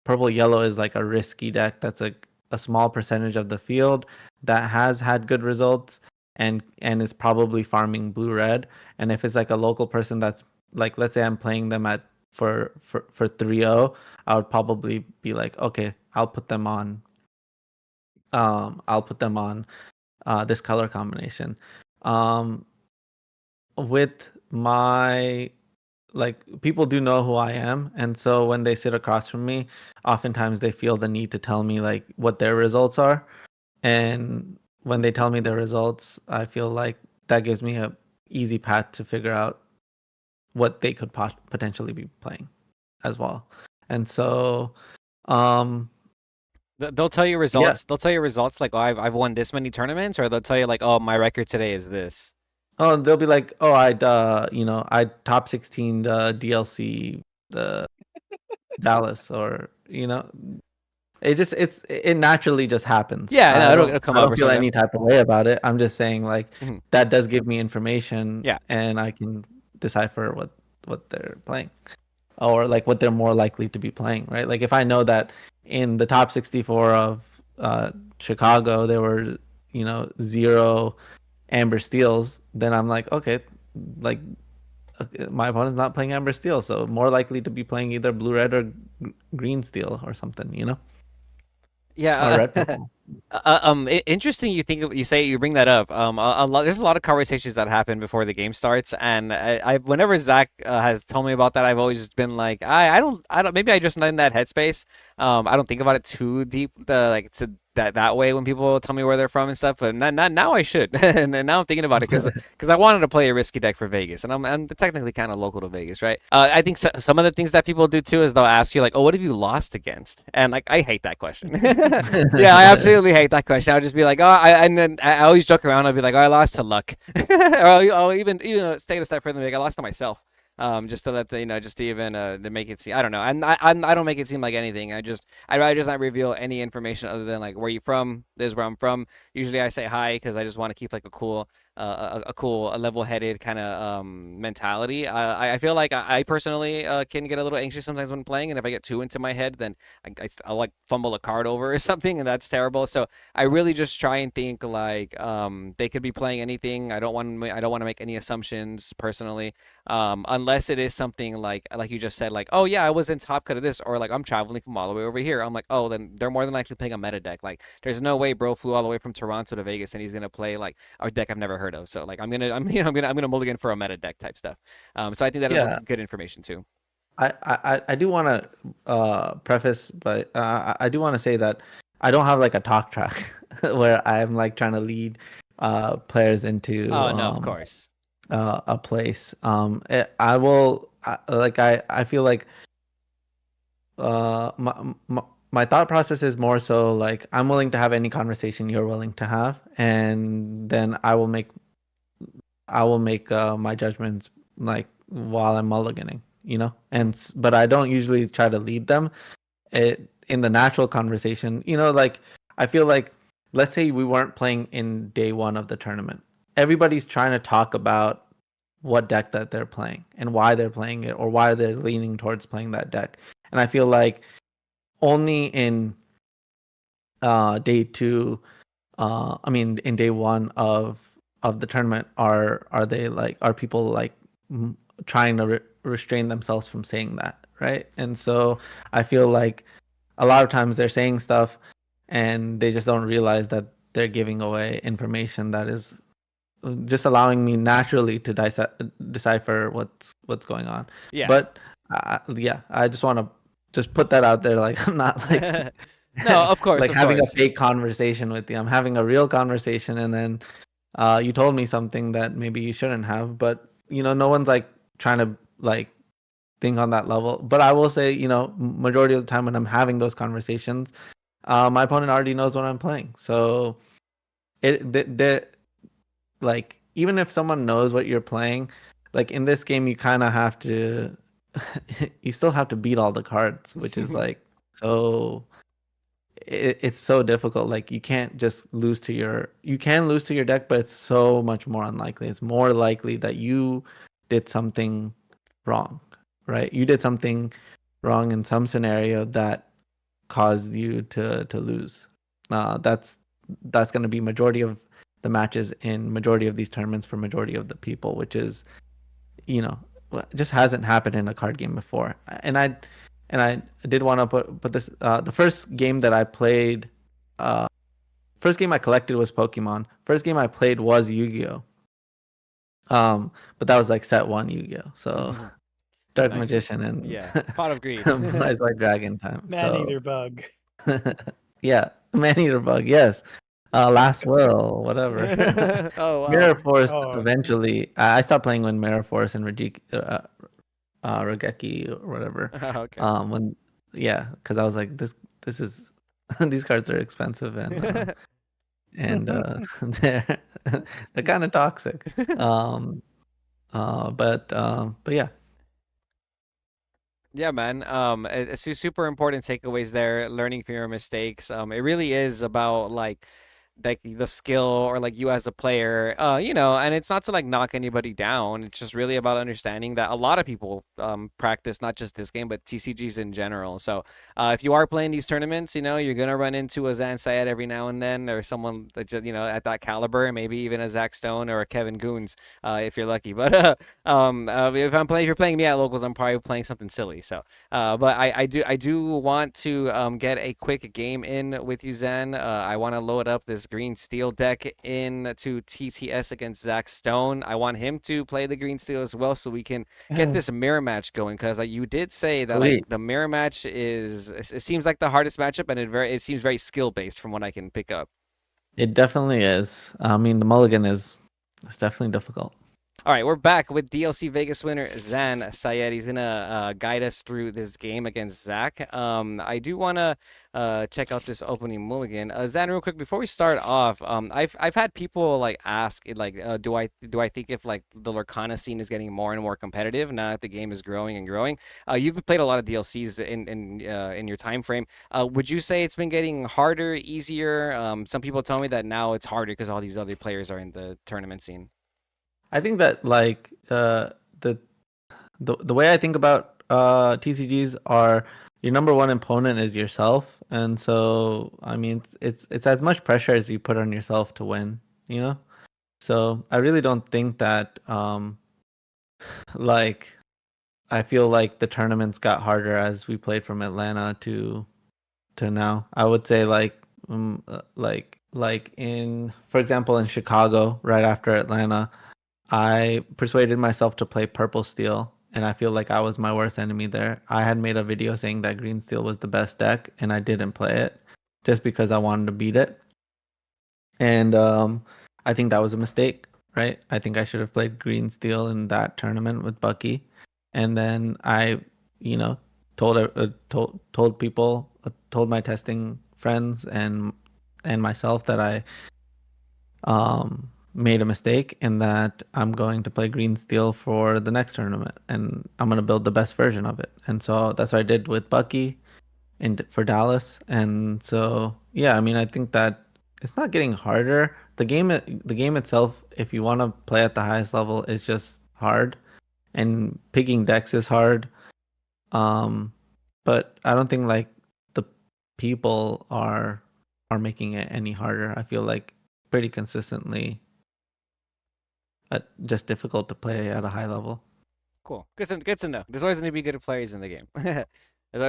purple yellow is like a risky deck that's like a small percentage of the field that has had good results and is probably farming blue red. And if it's like a local person that's like, let's say I'm playing them at for 3-0, I would probably be like, okay, I'll put them on this color combination. Um with my like people do know who I am, and so when they sit across from me, oftentimes they feel the need to tell me like what their results are. And when they tell me their results, I feel like that gives me a easy path to figure out what they could potentially be playing as well. And so um They'll tell you yeah. results. They'll tell you results like, oh, I've won this many tournaments, or they'll tell you like, oh, my record today is this. Oh, they'll be like, "Oh, I top 16 the DLC the Dallas," or it naturally just happens. Yeah, no, I it'll don't come I up don't or feel something. any type of way about it. I'm just saying like Mhm. that does give me information, Yeah. and I can decipher what they're playing, or like what they're more likely to be playing, right? Like if I know that in the top 64 of Chicago there were, zero Amber Steels, then I'm like, okay, like my opponent's not playing Amber Steel, so more likely to be playing either blue red or green steel or something, or Yeah. red purple. Interesting. You say you bring that up. There's a lot of conversations that happen before the game starts, and whenever Zach has told me about that, I've always been like, I don't, maybe I just not in that headspace. I don't think about it too deep, that way when people tell me where they're from and stuff. But not now I should. And now I'm thinking about it because I wanted to play a risky deck for Vegas, and I'm technically kind of local to Vegas, right? I think some of the things that people do too is they'll ask you like, oh, what have you lost against? And like I hate that question. Yeah, I absolutely hate that question. I'll just be like, and then I always joke around. I'll be like, oh, I lost to luck, or I'll even take it a step further and be like, I lost to myself. Just to let the, just to even to make it seem, I don't know, I don't make it seem like anything. I'd rather just not reveal any information other than like where you from. This is where I'm from. Usually I say hi because I just want to keep like a cool, a level-headed kind of mentality. I feel like I personally can get a little anxious sometimes when playing, and if I get too into my head, then I'll like fumble a card over or something, and that's terrible. So I really just try and think like they could be playing anything. I don't want to make any assumptions personally. Unless it is something like you just said, like, oh yeah, I was in top cut of this, or like I'm traveling from all the way over here. I'm like, oh, then they're more than likely playing a meta deck. Like, there's no way bro flew all the way from Toronto to Vegas and he's gonna play like a deck I've never heard of. So like I'm gonna mulligan for a meta deck type stuff. So I think that is Yeah, good information too. I do want to preface, but I do want to say that I don't have like a talk track where I'm like trying to lead players into Oh no, of course. a place. I will I feel like my thought process is more so like I'm willing to have any conversation you're willing to have, and then I will make my judgments like while I'm mulliganing, but I don't usually try to lead them in the natural conversation. Like I feel like, let's say we weren't playing in day one of the tournament. Everybody's trying to talk about what deck that they're playing and why they're playing it or why they're leaning towards playing that deck. And I feel like only in day two, I mean in day one of the tournament are people like trying to restrain themselves from saying that, right? And so I feel like a lot of times they're saying stuff and they just don't realize that they're giving away information that is just allowing me naturally to decipher what's going on. Yeah. But yeah, I just want to just put that out there. Like I'm not like No, of course, like of having a course. fake conversation with you. I'm having a real conversation, and then you told me something that maybe you shouldn't have. But no one's like trying to like think on that level. But I will say, majority of the time when I'm having those conversations, my opponent already knows what I'm playing. So they're like, even if someone knows what you're playing, like in this game, you kind of have to, you still have to beat all the cards, which is like so. It's so difficult. Like you can't just you can lose to your deck, but it's so much more unlikely. It's more likely that you did something wrong, right? You did something wrong in some scenario that caused you to lose. That's going to be majority of the matches in majority of these tournaments for majority of the people, which is, just hasn't happened in a card game before. And I did want to put this. The first game that I played, first game I collected was Pokemon. First game I played was Yu-Gi-Oh. But that was like set one Yu-Gi-Oh. So Dark Nice. Magician and Yeah, Pot of Greed. Blazed White Dragon time. Man-eater bug. Yeah, Man-eater Bug. Yes. Last Will, whatever. Oh wow. Mirror Force. Oh. Eventually, I stopped playing when Mirror Force and Regeki or whatever. Okay. When because I was like, this is these cards are expensive and they're kind of toxic. But yeah. Yeah, man. It's super important takeaways there. Learning from your mistakes. It really is about like the skill or like you as a player. And it's not to like knock anybody down. It's just really about understanding that a lot of people practice not just this game but TCGs in general. So if you are playing these tournaments, you're gonna run into a Zan Syed every now and then, or someone that just at that caliber, maybe even a Zach Stone or a Kevin Goons, if you're lucky. But if you're playing me at locals, I'm probably playing something silly. So, but I do want to get a quick game in with you, Zen. I want to load up this this green steel deck in to TTS against Zach Stone. I want him to play the green steel as well, so we can get this mirror match going. Because you did say that Sweet. the mirror match it seems like the hardest matchup, and it seems very skill based from what I can pick up. It definitely is. I mean, the mulligan is definitely difficult. All right, we're back with DLC Vegas winner Zan Syed. He's gonna guide us through this game against Zach. I do wanna check out this opening mulligan. Zan, real quick before we start off, I've had people like ask like, do I think if like the Lorcana scene is getting more and more competitive now that the game is growing and growing? You've played a lot of DLCs in your time frame. Would you say it's been getting harder, easier? Some people tell me that now it's harder because all these other players are in the tournament scene. I think that like the way I think about TCGs are your number one opponent is yourself, and so I mean it's as much pressure as you put on yourself to win, you know. So I really don't think that like I feel like the tournaments got harder as we played from Atlanta to now. I would say like in, for example, in Chicago right after Atlanta, I persuaded myself to play Purple Steel, and I feel like I was my worst enemy there. I had made a video saying that Green Steel was the best deck, and I didn't play it just because I wanted to beat it. And I think that was a mistake, right? I think I should have played Green Steel in that tournament with Bucky, and then I, you know, told people, told my testing friends and myself that I made a mistake and that I'm going to play Green Steel for the next tournament and I'm going to build the best version of it. And so that's what I did with Bucky and for Dallas. And so yeah, I mean I think that it's not getting harder. The game itself, if you want to play at the highest level, is just hard, and picking decks is hard. Um but I don't think like the people are making it any harder. I feel like pretty consistently just difficult to play at a high level. Cool. Good to know. There's always going to be good players in the game. Yeah. There's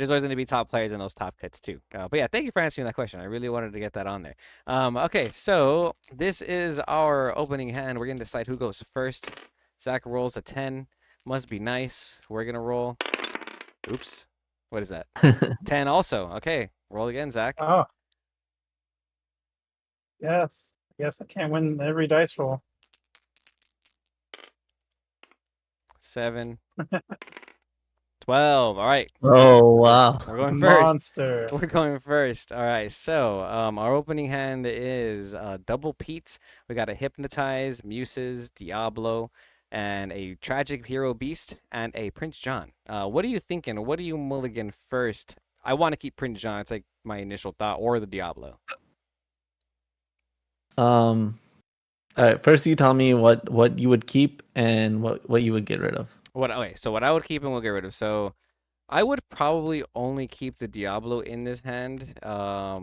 always going to be top players in those top cuts too. But yeah, thank you for answering that question. I really wanted to get that on there. Okay, so this is our opening hand. We're going to decide who goes first. Zach rolls a 10. Must be nice. We're going to roll. Oops. What is that? 10 also. Okay, roll again, Zach. Oh, yes. Yes, I can't win every dice roll. 7. 12. All right. Oh wow. We're going first. Monster. We're going first. All right. So, our opening hand is Double Pete. We got a Hypnotize, Muses, Diablo, and a Tragic Hero Beast, and a Prince John. What are you thinking? What do you mulligan first? I want to keep Prince John. It's like my initial thought, or the Diablo. All right. First, you tell me what you would keep and what you would get rid of. Okay, so what I would keep and we'll get rid of. So I would probably only keep the Diablo in this hand,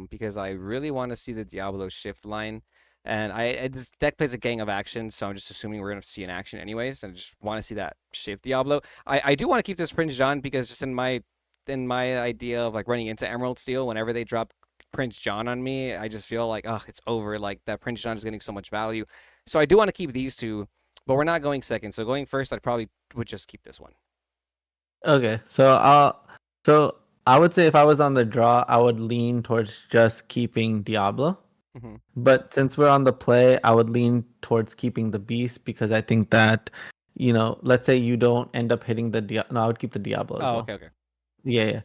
because I really want to see the Diablo shift line. And this deck plays a gang of actions, so I'm just assuming we're gonna see an action anyways, and I just want to see that shift Diablo. I do want to keep this Prince John because just in my idea of like running into Emerald Steel, whenever they drop Prince John on me, I just feel like, oh, it's over. Like that Prince John is getting so much value. So I do want to keep these two, but we're not going second. So going first, I probably would just keep this one. Okay. So I would say if I was on the draw, I would lean towards just keeping Diablo. Hmm. But since we're on the play, I would lean towards keeping the Beast because I think that, let's say you don't end up hitting the No, I would keep the Diablo as Oh, well. okay, okay. Yeah, yeah.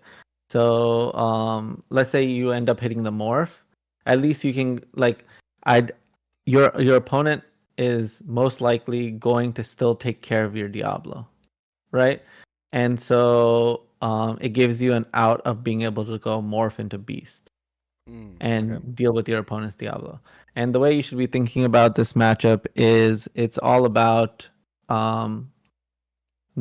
So, let's say you end up hitting the morph. At least you can I'd your opponent is most likely going to still take care of your Diablo, right? And so, it gives you an out of being able to go morph into Beast Okay. and deal with your opponent's Diablo. And the way you should be thinking about this matchup is it's all about um,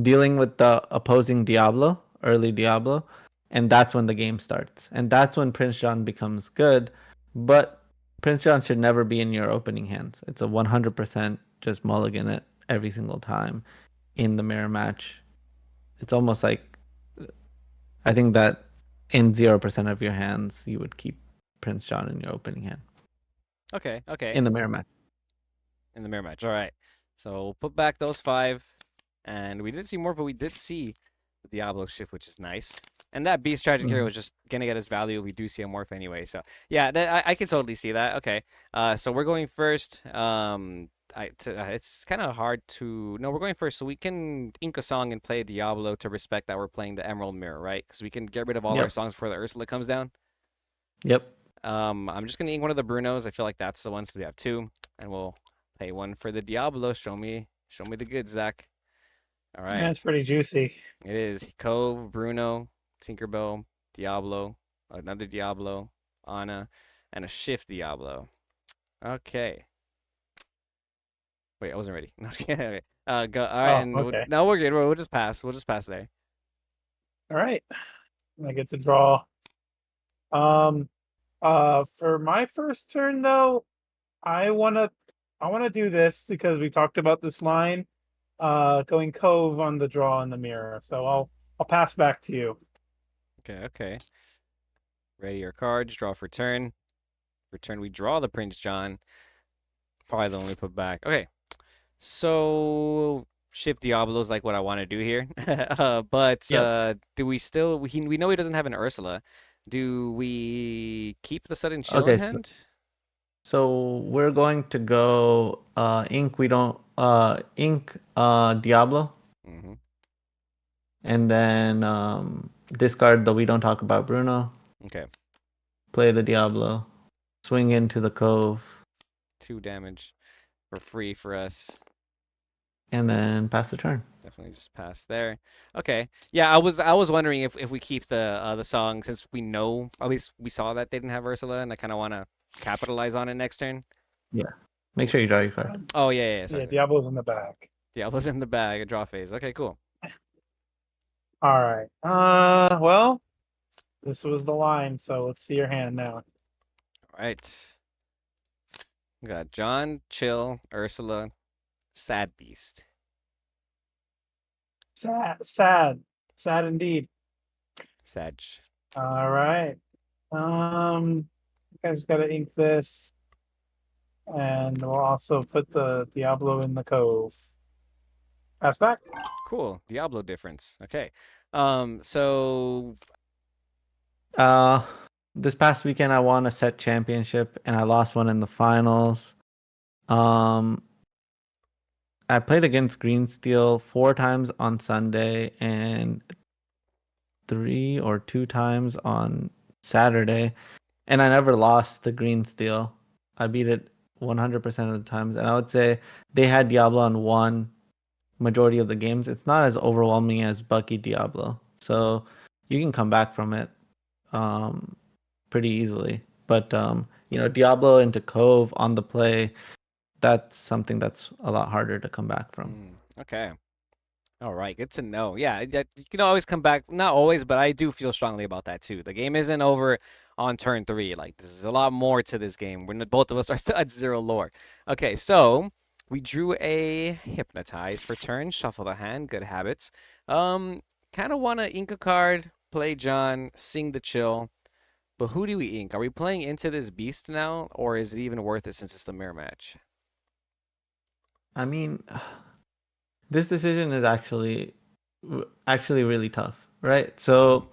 dealing with the opposing Diablo, early Diablo, and that's when the game starts. And that's when Prince John becomes good. But Prince John should never be in your opening hands. It's a 100% just mulligan it every single time in the mirror match. It's almost like I think that in 0% of your hands, you would keep Prince John in your opening hand. Okay, okay. in the mirror match. In the mirror match. All right. So we'll put back those 5, and we did see more, but we did see the Diablo ship, which is nice. And that beast tragic hero Mhm. is just gonna get us value. We do see a morph anyway, so yeah, I can totally see that. Okay, so we're going first. It's kind of hard to. No, we're going first, so we can ink a song and play Diablo to respect that we're playing the Emerald Mirror, right? Because we can get rid of all our Yep. songs before the Ursula comes down. Yep. I'm just gonna ink one of the Brunos. I feel like that's the one, so we have 2, and we'll play one for the Diablo. Show me the goods, Zach. All right, That's pretty juicy. it is Cove, Bruno, Tinkerbell, Diablo, another Diablo, Anna, and a Shift Diablo. Okay. Wait, I wasn't ready. No, okay. Go. All right, Oh, and okay. no, we're good. We'll just pass. We'll just pass there. All right. I get to draw. Um, for my first turn though, I wanna do this because we talked about this line. Going Cove on the draw in the mirror. So I'll pass back to you. Okay, okay. Ready your cards. Draw for turn. For turn, we draw the Prince John. Probably the one we put back. Okay, so Shift Diablo's like what I want to do here. But Yep. do we still we know he doesn't have an Ursula. Do we keep the sudden chill in Okay. So, hand? so we're going to go ink. We don't ink Diablo, Mm-hmm. and then discard the we don't talk about Bruno. Okay. Play the Diablo. Swing into the Cove, 2 damage for free for us. and then pass the turn. Definitely just pass there. Okay. Yeah, I was wondering if we keep the song since we know at least we saw that they didn't have Ursula and I kind of want to capitalize on it next turn. Yeah. Make sure you draw your card. Oh yeah, Yeah, sorry. Diablo's in the back. Diablo's in the bag, a draw phase. Okay, cool. All right. Well, this was the line, so let's see your hand now. All right. We got John, Chill, Ursula, Sad Beast. Sad indeed. Sag. All right. You guys got to ink this, and we'll also put the Diablo in the Cove. Pass back. Cool. Diablo difference. Okay. So Uh, this past weekend I won a set championship and I lost one in the finals. Um, I played against Green Steel 4 times on Sunday and 3 or 2 times on Saturday, and I never lost the Green Steel. I beat it 100% of the times, and I would say they had Diablo on one majority of the games. It's not as overwhelming as Bucky Diablo, so you can come back from it pretty easily. But Diablo into Cove on the play, that's something that's a lot harder to come back from. okay. All right, good to know. Yeah, you can always come back. Not always, but I do feel strongly about that too. The game isn't over on turn 3. Like, this is a lot more to this game. Both of us are still at 0 lore. Okay, so we drew a Hypnotize for turn. Shuffle the hand. Good habits. Kind of want to ink a card, play John, sing the chill. But who do we ink? Are we playing into this beast now, or is it even worth it since it's the mirror match? I mean, this decision is actually really tough, right? So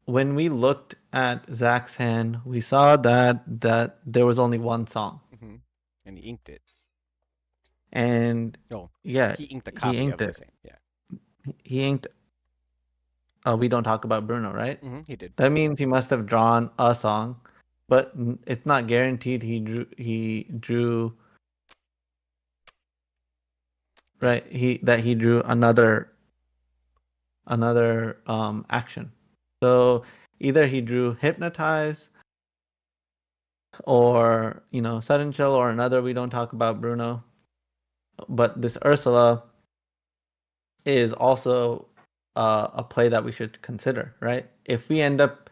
when we looked at Zach's hand, we saw that there was only one song, Mm-hmm. And he inked it. and Oh, yeah, he inked a he copy inked of the it. same. Yeah. He inked. We don't talk about Bruno, right? Mm-hmm. He did. That means he must have drawn a song, but it's not guaranteed he drew right. He drew another action. So either he drew hypnotize or sudden chill or another we don't talk about Bruno. But this Ursula is also a play that we should consider, right? If we end up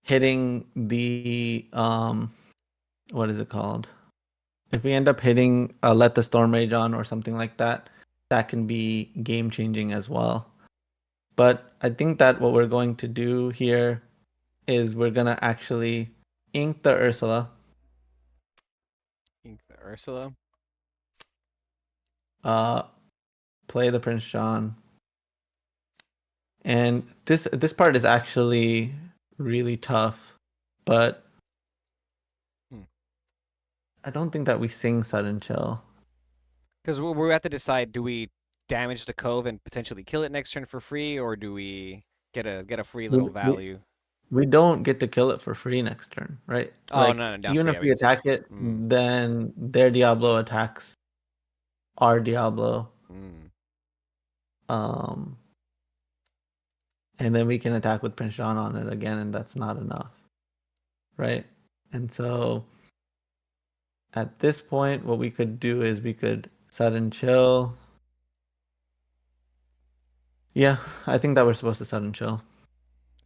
hitting the what is it called? If we end up hitting Let the Storm Rage On or something like that, that can be game changing as well. But I think that what we're going to do here is we're gonna actually ink the Ursula. Ink the Ursula. Play the Prince John. And this part is actually really tough, but Hmm. I don't think that we sing Sudden Chill. Because we have to decide: do we damage the cove and potentially kill it next turn for free, or do we get a free We, little we, value? we don't get to kill it for free next turn, right? Oh Like no, no, even so if yeah, we we get to. attack it, Mm, then their Diablo attacks our Diablo. mm. Um, and then we can attack with Prince John on it again, and that's not enough, right? And so at this point, what we could do is we could Sudden Chill. Yeah, I think that we're supposed to Sudden Chill.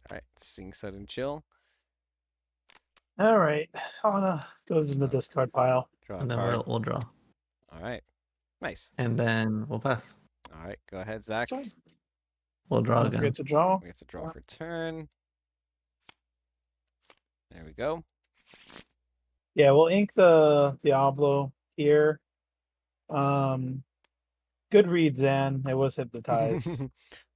All right, sing sudden chill. All right. Hana goes in the So discard pile. draw a And then card. we'll draw. All right, nice. And then we'll pass. All right, go ahead, Zach. Sorry. We'll draw Don't again. forget to draw. We get to draw for turn. There we go. Yeah, we'll ink the Diablo here. Good read, Zan. It was hypnotized.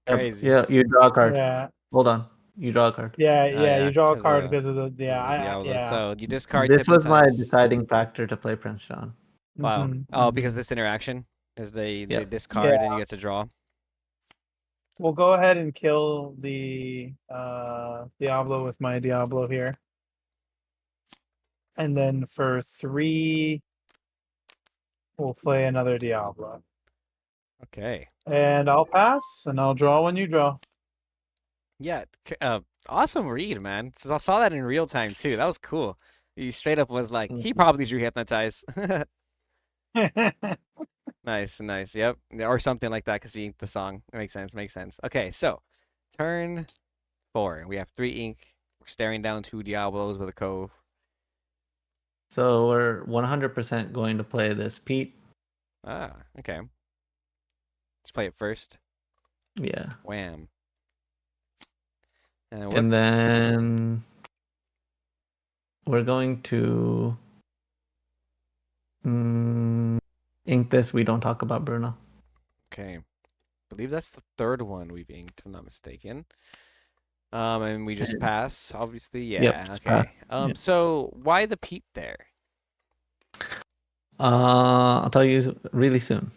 Crazy. Yeah, you draw a card. Yeah, Hold on. You draw a card. yeah. You Yeah, draw a because card because of the because of the Diablo. yeah. So you discard This was my hypnotize. deciding factor to play Prince John. Wow. Mhm, Oh, because mhm. this interaction is they Yeah. discard and Yeah. you get to draw. We'll go ahead and kill the Diablo with my Diablo here. And then for 3, we'll play another Diablo. Okay. And I'll pass, and I'll draw when you draw. Yeah. Awesome read, man. So I saw that in real time too. That was cool. He straight up was like, he probably drew hypnotize. Nice, nice. Yep. Yeah, or something like that because he inked the song. It makes sense. Makes sense. Okay, so turn 4. We have 3 ink. We're staring down 2 Diablos with a cove. So we're 100% going to play this Pete. Ah, okay. Let's play it first. Yeah. Wham. And And then we're going to ink this. We don't talk about Bruno. okay. Believe that's the 3rd one we've inked, if I'm not mistaken. And we just pass, obviously. Yeah, Yep. okay. Yep. So why the Pete there? I'll tell you really soon.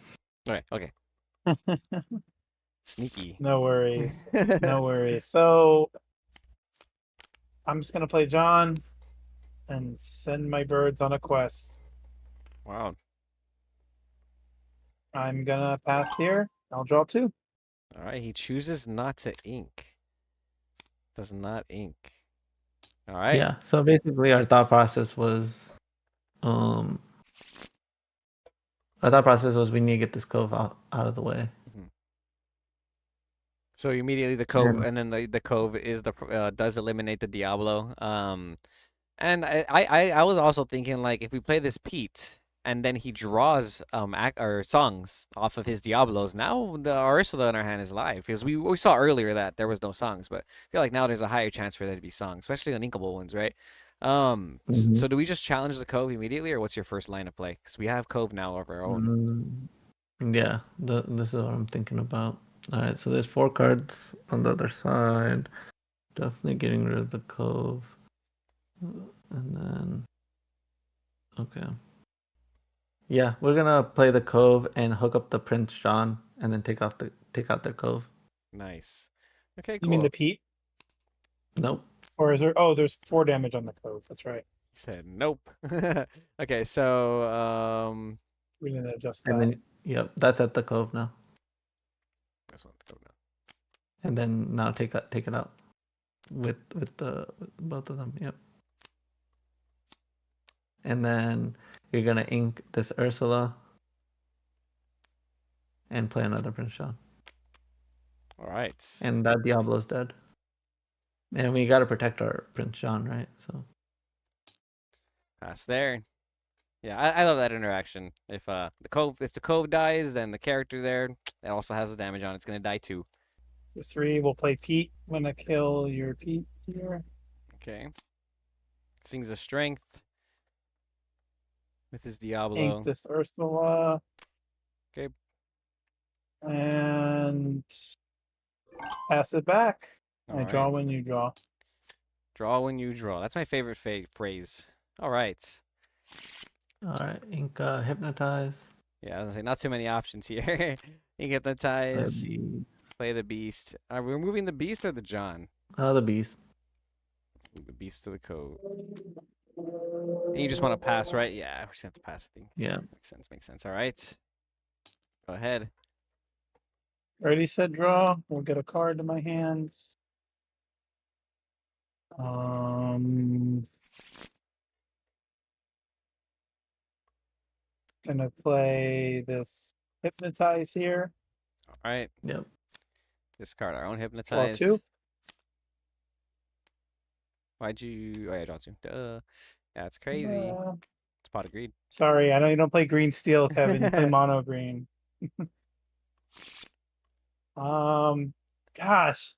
Okay, okay. Sneaky. No worries. No worries. So I'm just gonna play John and send my birds on a quest. Wow. I'm gonna pass here. I'll draw 2. All right, he chooses not to ink. Does not ink. All right. Yeah. So basically, our thought process was, um, we need to get this cove out of the way. So immediately the cove, And- and then the cove is does eliminate the Diablo. And I was also thinking like if we play this Pete and then he draws or songs off of his Diablos, now the Ursula in our hand is live because we saw earlier that there was no songs, but I feel like now there's a higher chance for there to be songs, especially on inkable ones, right? So do we just challenge the cove immediately, or what's your first line of play? Because we have cove now of our own. Yeah, this is what I'm thinking about. All right, so there's 4 cards on the other side. Definitely getting rid of the cove. And then, okay. Yeah, we're gonna play the cove and hook up the Prince John, and then take out their cove. Nice. Okay, You mean cool. the Pete? Nope. Or is there? Oh, there's 4 damage on the cove. That's right. He said nope. Okay, so We didn't adjust And that. then, yep, that's at the cove now. this one's going now. And then now take it out with both of them. Yep. And then you're gonna ink this Ursula and play another Prince John. All right. And that Diablo's dead. And we gotta protect our Prince John, right? So Pass there. Yeah, I love that interaction. If the cove dies, then the character there it also has the damage on. It's gonna die too. For 3, we'll play Pete. I'm gonna kill your Pete here. Okay. Sings a strength with his Ink Diablo. this Ursula. Okay. And pass it back. All I right. draw when you draw. Draw when you draw. That's my favorite phrase. All right. All right, Inca, hypnotize. Yeah, I was gonna say not too many options here. You hypnotize, The play the beast. Are we moving the beast or the John? the beast. Move the beast to the cove. And you just want to pass, right? Yeah, we just have to pass. I think. Yeah. Makes sense. Makes sense. All right. Go ahead. Ready, set, draw. We'll get a card to my hands. Gonna play this hypnotize here. All right. Yep. Discard our own Draw hypnotize. 2. Why'd you? Oh yeah, draw 2. Duh. Yeah, it's crazy. Uh, It's pot of greed. sorry, I know you don't play green steel, Kevin. You play mono green. Gosh,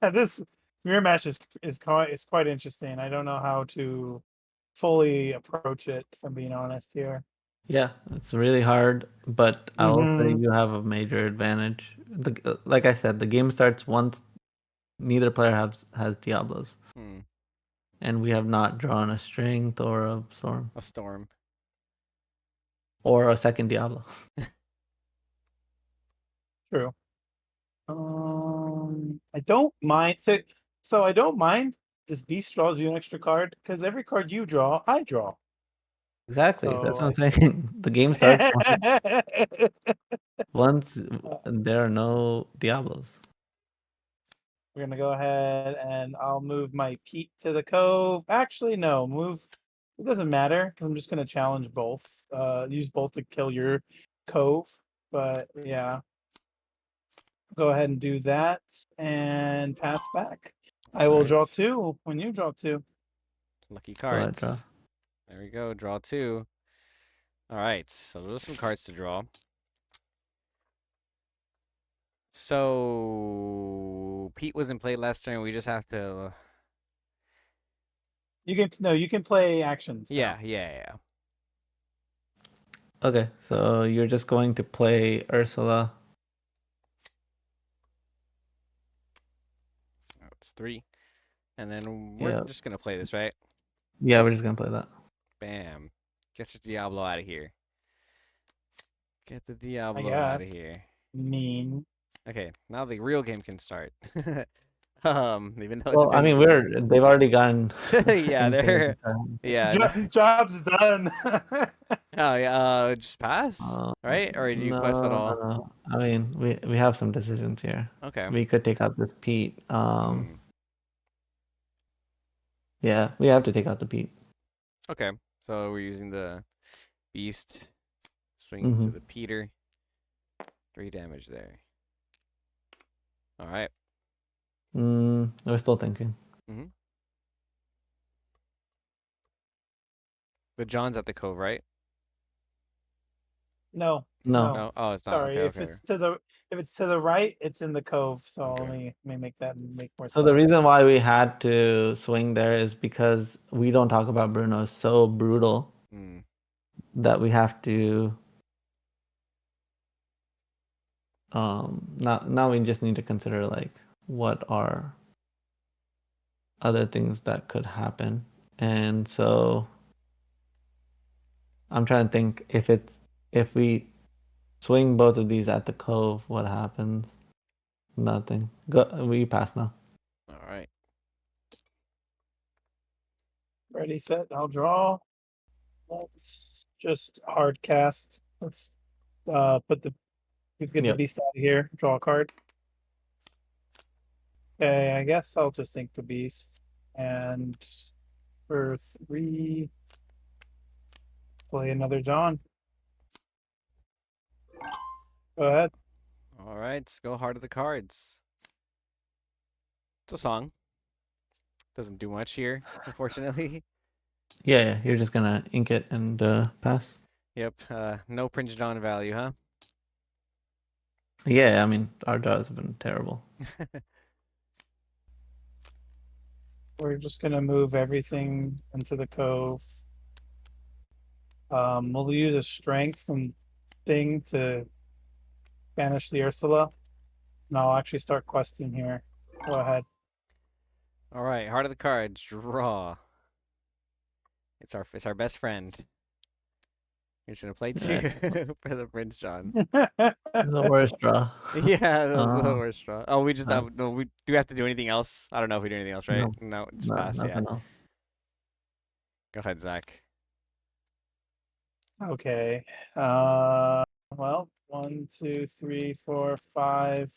this mirror match is quite interesting. I don't know how to fully approach it, if I'm being honest here. Yeah, it's really hard, but I will say Mhm. you have a major advantage. Like I said, the game starts once neither player has Diablos, Hmm. and we have not drawn a strength or a storm A storm. or a second Diablo. True. I don't mind. So I don't mind this beast draws you an extra card because every card you draw, I draw. Exactly, that's So what I'm saying. The game starts once there are no Diablos. we're gonna go ahead and I'll move my Pete to the cove. Actually, no, move. It doesn't matter because I'm just gonna challenge both. Use both to kill your cove. But yeah, go ahead and do that and pass back. I All will draw right. 2 when you draw 2. Lucky Go ahead, draw. cards. There we go. Draw 2. All right. So those are some cards to draw. So Pete was in play last turn. We just have to. You can play actions. now. Yeah. Okay, so you're just going to play Ursula. It's 3. And then we're Yeah, just gonna play this, right? yeah, we're just gonna play that. Bam. Get your Diablo out of here. Get the I Diablo out of guess. here. Mean. Okay, now the real game can start. Even though it's Well, I been mean, they've already gotten yeah, into they're the yeah. No. Job's done. Oh yeah, just pass, right? Or do you quest at no, no, all? no. I mean, we have some decisions here. Okay. We could take out this Pete. Hmm. Yeah, we have to take out the Pete. Okay. So we're using the beast, swinging to Mm-hmm. the Peter. 3 damage there. All right. We're still thinking. Mm-hmm. The John's at the cove, right? No, No. No. Oh, it's not. Sorry, Okay. Okay. if it's to the right, it's in the cove. So Okay. let me make that make more So sense. the reason why we had to swing there is because we don't talk about Bruno is so brutal Hmm. that we have to now we just need to consider like what are other things that could happen. And so I'm trying to think if we swing both of these at the cove, what happens? Nothing. Go we pass now. All right. Ready, set, I'll draw. Let's just hard cast. Let's get the Yep. beast out of here. Draw a card. Okay, I guess I'll just think the beast. And for 3, play another John. Go ahead. All right. Let's go hard at the cards. It's a song. Doesn't do much here, unfortunately. Yeah, you're just gonna ink it and pass. Yep. No Prince John value, huh? Yeah, I mean our draws have been terrible. All right. All right, so we're just gonna ink it and pass. Yep. Yeah, I mean our draws have been terrible. Yeah, I mean our draws have been terrible. All right. Yeah, I mean our draws have been terrible. We're just gonna move everything into the cove. We'll use a strength and thing to banish the Ursula. And I'll actually start questing here. Go ahead. All right, heart of the cards, draw. It's our best friend. You're just gonna play All right. 2 for the Prince John. The worst draw. Yeah, that was the Uh, worst draw. Oh, we just uh, no, we do we have to do anything else? I don't know if we do anything else, right? no, No, just no, pass. Yeah, nothing else. go ahead, Zach. Okay. Well, 1, 2, 3, 4, 5.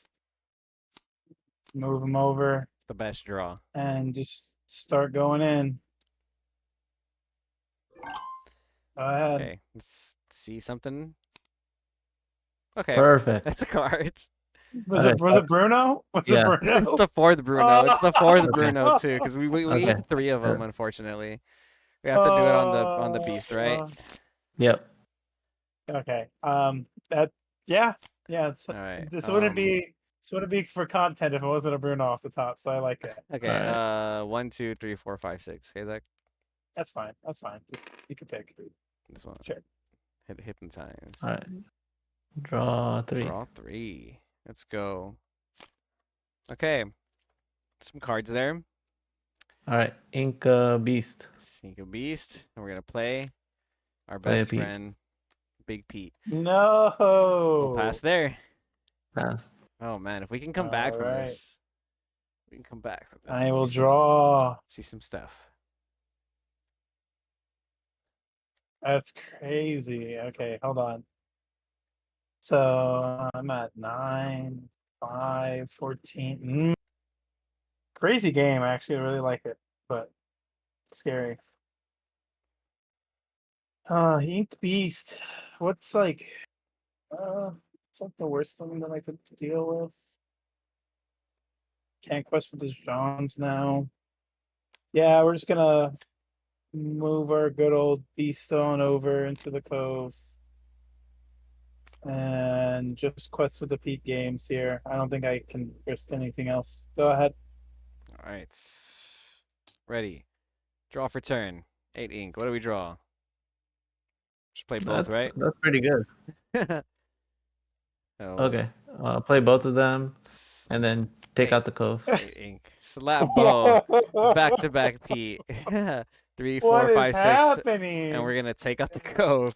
Move them over The best draw. and just start going in. Go ahead. Okay, let's see something. Okay, Perfect. that's a card. Was Okay, it Bruno? Was it yeah. Bruno? It's the 4th Bruno. It's the 4th Okay. Bruno too, because we Okay. ate 3 of them. Sure. Unfortunately, we have to do it on the beast, right? Yep. Okay. That yeah. It's, All right. this wouldn't be for content if it wasn't a Bruno off the top. So I like it. Okay. All right. 1, 2, 3, 4, 5, 6. Okay, Zach. That's fine. That's fine. Just you can pick. This one. Sure. Hit hypnotize. All right. Draw 3. Draw 3. Let's go. Okay. Some cards there. All right. Inca Beast. Sneak a beast. And we're gonna play our Play best Pete. friend, Big Pete. No. We'll pass there. Pass. Oh man, if we can come back from Alright. this. We can come back from this. I Let's will see draw. see some stuff. That's crazy. Okay, hold on. So I'm at 9, 5, 14. Crazy game. I actually really like it, but scary. Inked Beast. What's like it's like the worst thing that I could deal with. Can't quest with his Johns now. Yeah, we're just gonna move our good old Beast Stone over into the cove. And just quest with the Pete games here. I don't think I can risk anything else. Go ahead. All right. Ready. Draw for turn. 8 ink. What do we draw? Just play both, right? That's pretty good. Oh, Okay. Play both of them it's and then take out the cove. 8 ink. Slap both. Back to back Pete. 3, 4, What is 5, 6. happening? And we're gonna take out the cove.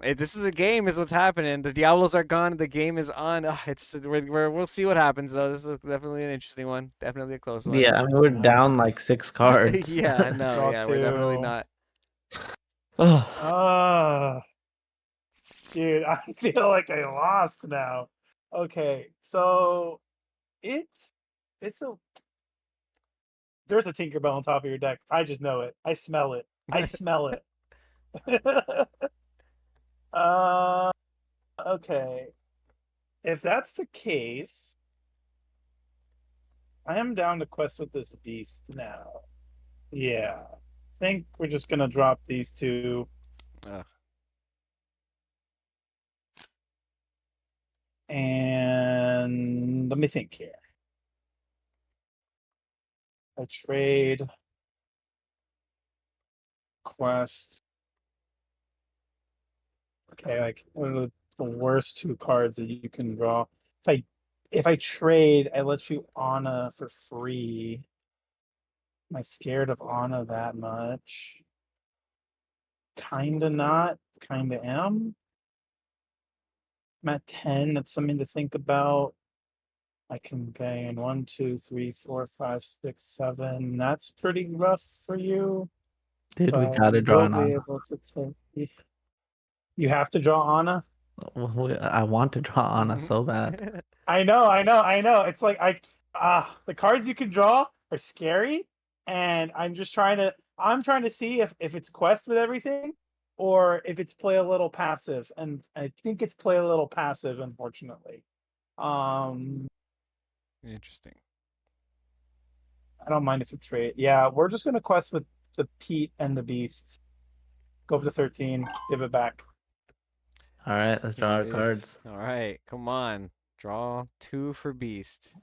This is a game, is what's happening. The Diablos are gone. The game is on. We'll see what happens though. This is definitely an interesting one. Definitely a close one. Yeah, I mean we're down like 6 cards. Yeah, no, Draw yeah, we're definitely 2. not. Oh. Dude, I feel like I lost now. Okay, so it's a there's a Tinkerbell on top of your deck. I just know it. I smell it. I smell it. Okay. If that's the case, I am down to quest with this beast now. Yeah. I think we're just gonna drop these 2. Ugh. And let me think here. I trade quest. Okay, like what are the worst 2 cards that you can draw? If I trade, I let you Anna for free. Am I scared of Anna that much? Kinda not. Kinda am. I'm at 10. That's something to think about. I can gain 1, 2, 3, 4, 5, 6, 7. That's pretty rough for you. Dude, we But gotta you draw will an be Anna. able to take. You have to draw Anna. I want to draw Anna so bad. I know. It's like the cards you can draw are scary, and I'm trying to see if it's quest with everything, or if it's play a little passive, and I think it's play a little passive, unfortunately. Interesting. I don't mind if you trade. Yeah, we're just gonna quest with the Pete and the Beast. Go up to 13, give it back. All right, let's draw our Here it is. cards. All right, come on. Draw 2 for Beast.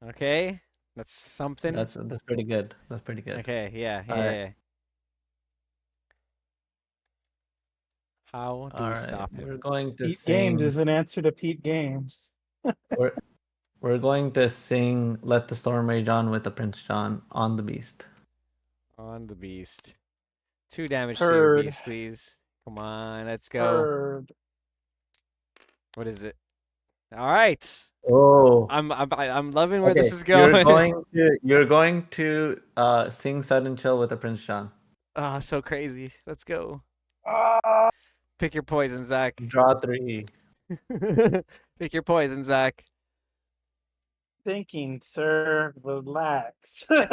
Okay. That's something. That's pretty good. That's pretty good. Okay, yeah, All right. yeah. How do All we right. stop him? We're going to Pete Games sing. is an answer to Pete Games. We're we're going to sing "Let the Storm Rage On" with the Prince John on the Beast. On the beast. 2 damage to your Heard. beast, please. Come on, let's go. Heard. What is it? All right. Oh. I'm loving where this Okay. is You're going. going to sing "Sudden Chill" with the Prince John. Oh, so crazy. Let's go. Ah, Pick your poison, Zach. Draw 3. Pick your poison, Zach. thinking, sir. Relax. Pink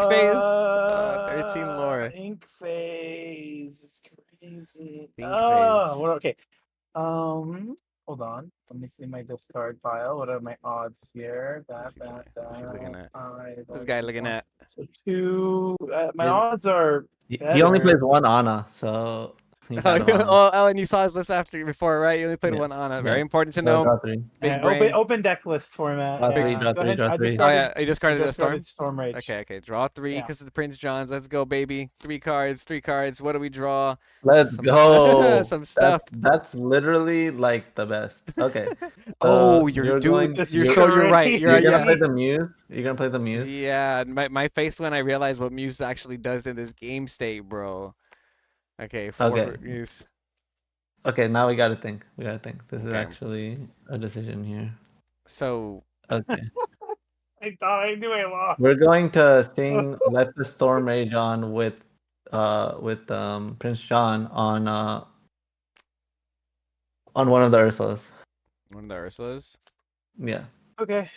phase. 13 lore. Ink phase. It's crazy. Pink Oh, phase. okay. Hold on. Let me see my discard pile. What are my odds here? What's he looking at? Five, This guy looking one. at. So two. My His, odds are He only better. plays one Ana, so he's oh, out of Ana. and you saw his list after before, right? You only played Yeah. one on it. Yeah. Very important to So know. draw 3. Big Yeah, brain. open deck list format. Draw 3, Yeah. draw Go 3, ahead. draw I 3. Oh discarded. yeah, you discarded the storm. Storm Rage. Okay. Draw 3 Yeah. because of the Prince Johns. Let's go, baby. 3 cards. 3 cards. What do we draw? Let's Some go. some stuff. That's literally like the best. Okay. Oh, So you're dude. This You're is you're right. crazy. you're gonna Yeah. play the Muse. You're gonna play the Muse. Yeah, my face when I realized what Muse actually does in this game state, bro. Okay, 4 Okay. for Muse. Okay, now we gotta think. This is Okay. actually a decision here. So Okay. I thought I knew I lost. We're going to sing "Let the Storm Rage On" with Prince John on one of the Ursulas. one of the Ursulas. Yeah. Okay.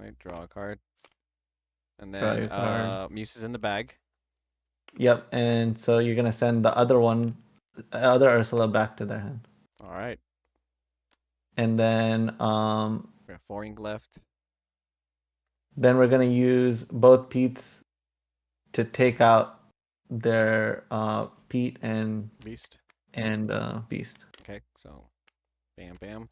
I draw a card. And Draw then your card. Muse is in the bag. Yep. And so you're gonna send the other Ursula back to their hand. All right. And then We got 4 ink left. we're gonna use both Pete's to take out their Pete and Beast. Beast. Okay, so bam bam.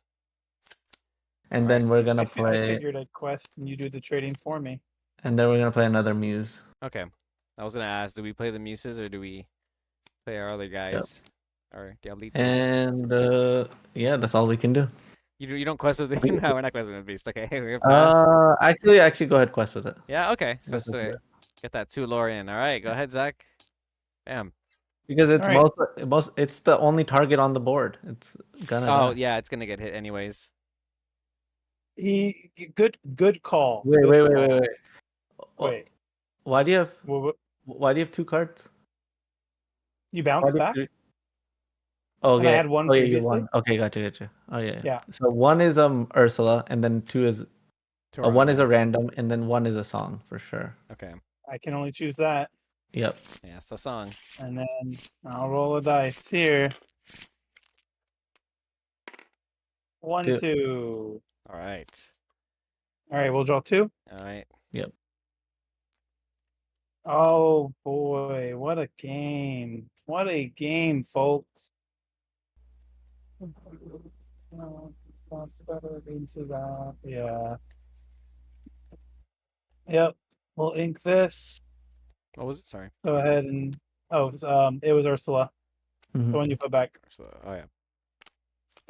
And All then right. we're gonna I play figured I'd quest and you do the trading for me. and then we're gonna play another Muse. Okay. I was gonna ask, do we play the Muses or do we play our other guys? Our Diablitos. And yeah, that's all we can do. You don't quest with the no, we're not questing with Beast. Okay, we're gonna pass. Actually go ahead, quest with it. Yeah, okay. That's Supposed to okay. get that 2 lore in. All right, go ahead, Zach. Bam. Because it's All it's the only target on the board. It's gonna Oh die. yeah, it's gonna get hit anyways. Good call. Wait, Good wait, wait, call. wait, wait. Wait. Why do you have Well, why do you have 2 cards? you Why bounce do you have back? 3? Oh, And I yeah. had one Oh, yeah, you previously? won. Okay, gotcha. Oh, yeah. Yeah. So one is Ursula, and then 2 is one is a random, and then 1 is a song for sure. Okay. I can only choose that. Yep. Yeah, it's the song. And then I'll roll a dice here. 1, 2. 2. All right. All right, we'll draw 2. All right. Yep. Oh boy, what a game. What a game, folks. No, that's better into that. Yeah. Yep. We'll ink this. What was it? Sorry. Go ahead and it was Ursula. Mhm. The one you put back. Oh yeah.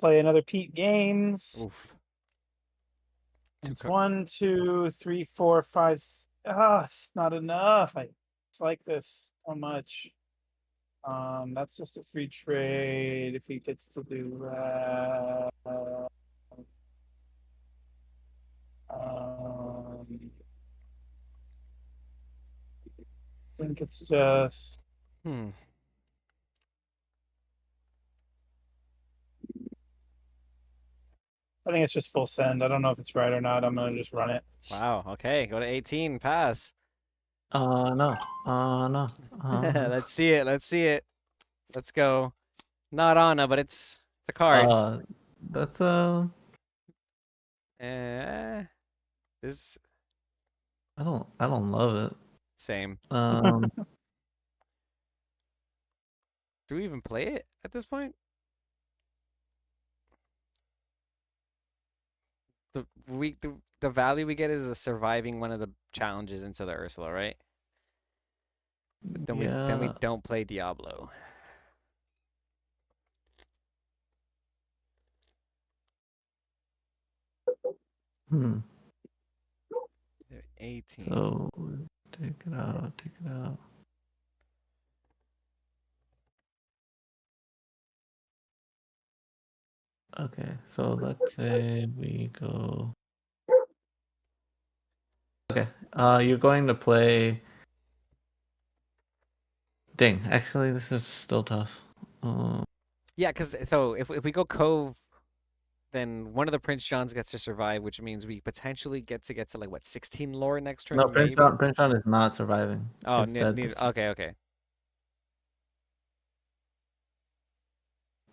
Play another Pete Games. Oof. It's 1, 2, 3, 4, 5. It's not enough. It's like this so much. That's just a free trade if he gets to do that. I think it's just I think it's just full send. I don't know if it's right or not. I'm gonna just run it. Wow. Okay. Go to 18. Pass. No. No. Let's see it. Let's see it. Let's go. Not Anna, but it's a card. That's This I don't love it. same. Um Do we even play it at this point? the value we get is a surviving one of the challenges into the Ursula, right? But then we Yeah. don't play Diablo. Hmm. 18. So take it out. Take it out. Okay. So let's say we go. Okay. You're going to play. Dang. Actually, this is still tough. Uh, Yeah, because so if we go Cove, then one of the Prince Johns gets to survive, which means we potentially get to like what 16 lore next no, turn, maybe. Prince John is not surviving. Oh, It's dead. okay, okay.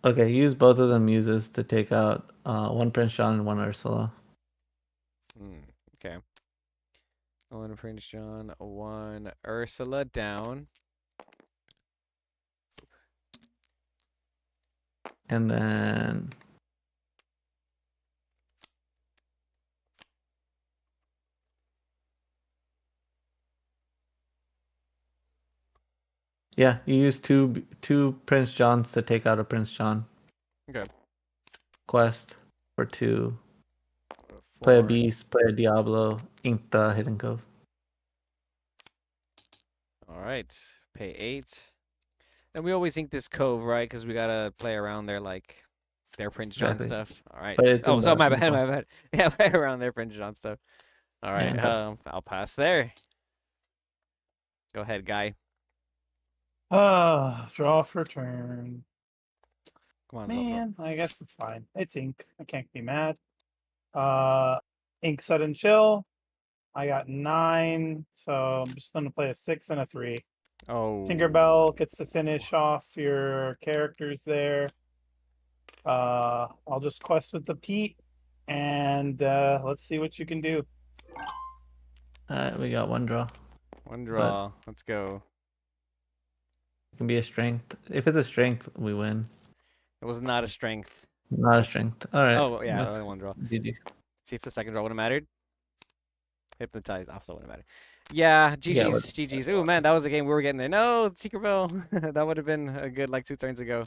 Okay. Use both of the muses to take out one Prince John and one Ursula. Okay. One Prince John, one Ursula down. And then yeah, you use two Prince Johns to take out a Prince John. Okay. Quest for 2. Play a Four. Beast, play a Diablo, ink the Hidden Cove. All right. Pay 8. And we always think this Cove, right? Because we gotta play around their Prince John Exactly. stuff. All right. But it's Oh, in so the my in the bad, quest. my bad. Yeah, play around their Prince John stuff. All right. And go. I'll pass there. Go ahead, guy. Draw for turn. Come on, Man, I guess it's fine. It's ink. I can't be mad. Uh, ink sudden chill. I got 9, so I'm just gonna play a 6 and a 3. Oh. Tinkerbell gets to finish off your characters there. I'll just quest with the Pete, and let's see what you can do. Alright, we got one draw. One draw. Let's go. It can be a strength. If it's a strength, we win. It was not a strength. Not a strength. Alright. Oh, yeah, Let's only one draw. GG. See if the second draw would have mattered. Hypnotized also wouldn't matter. Yeah, Yeah, GG's, GG's. Ooh, man, that was a game we were getting there. No, Tinkerbell. That would have been a good like 2 turns ago,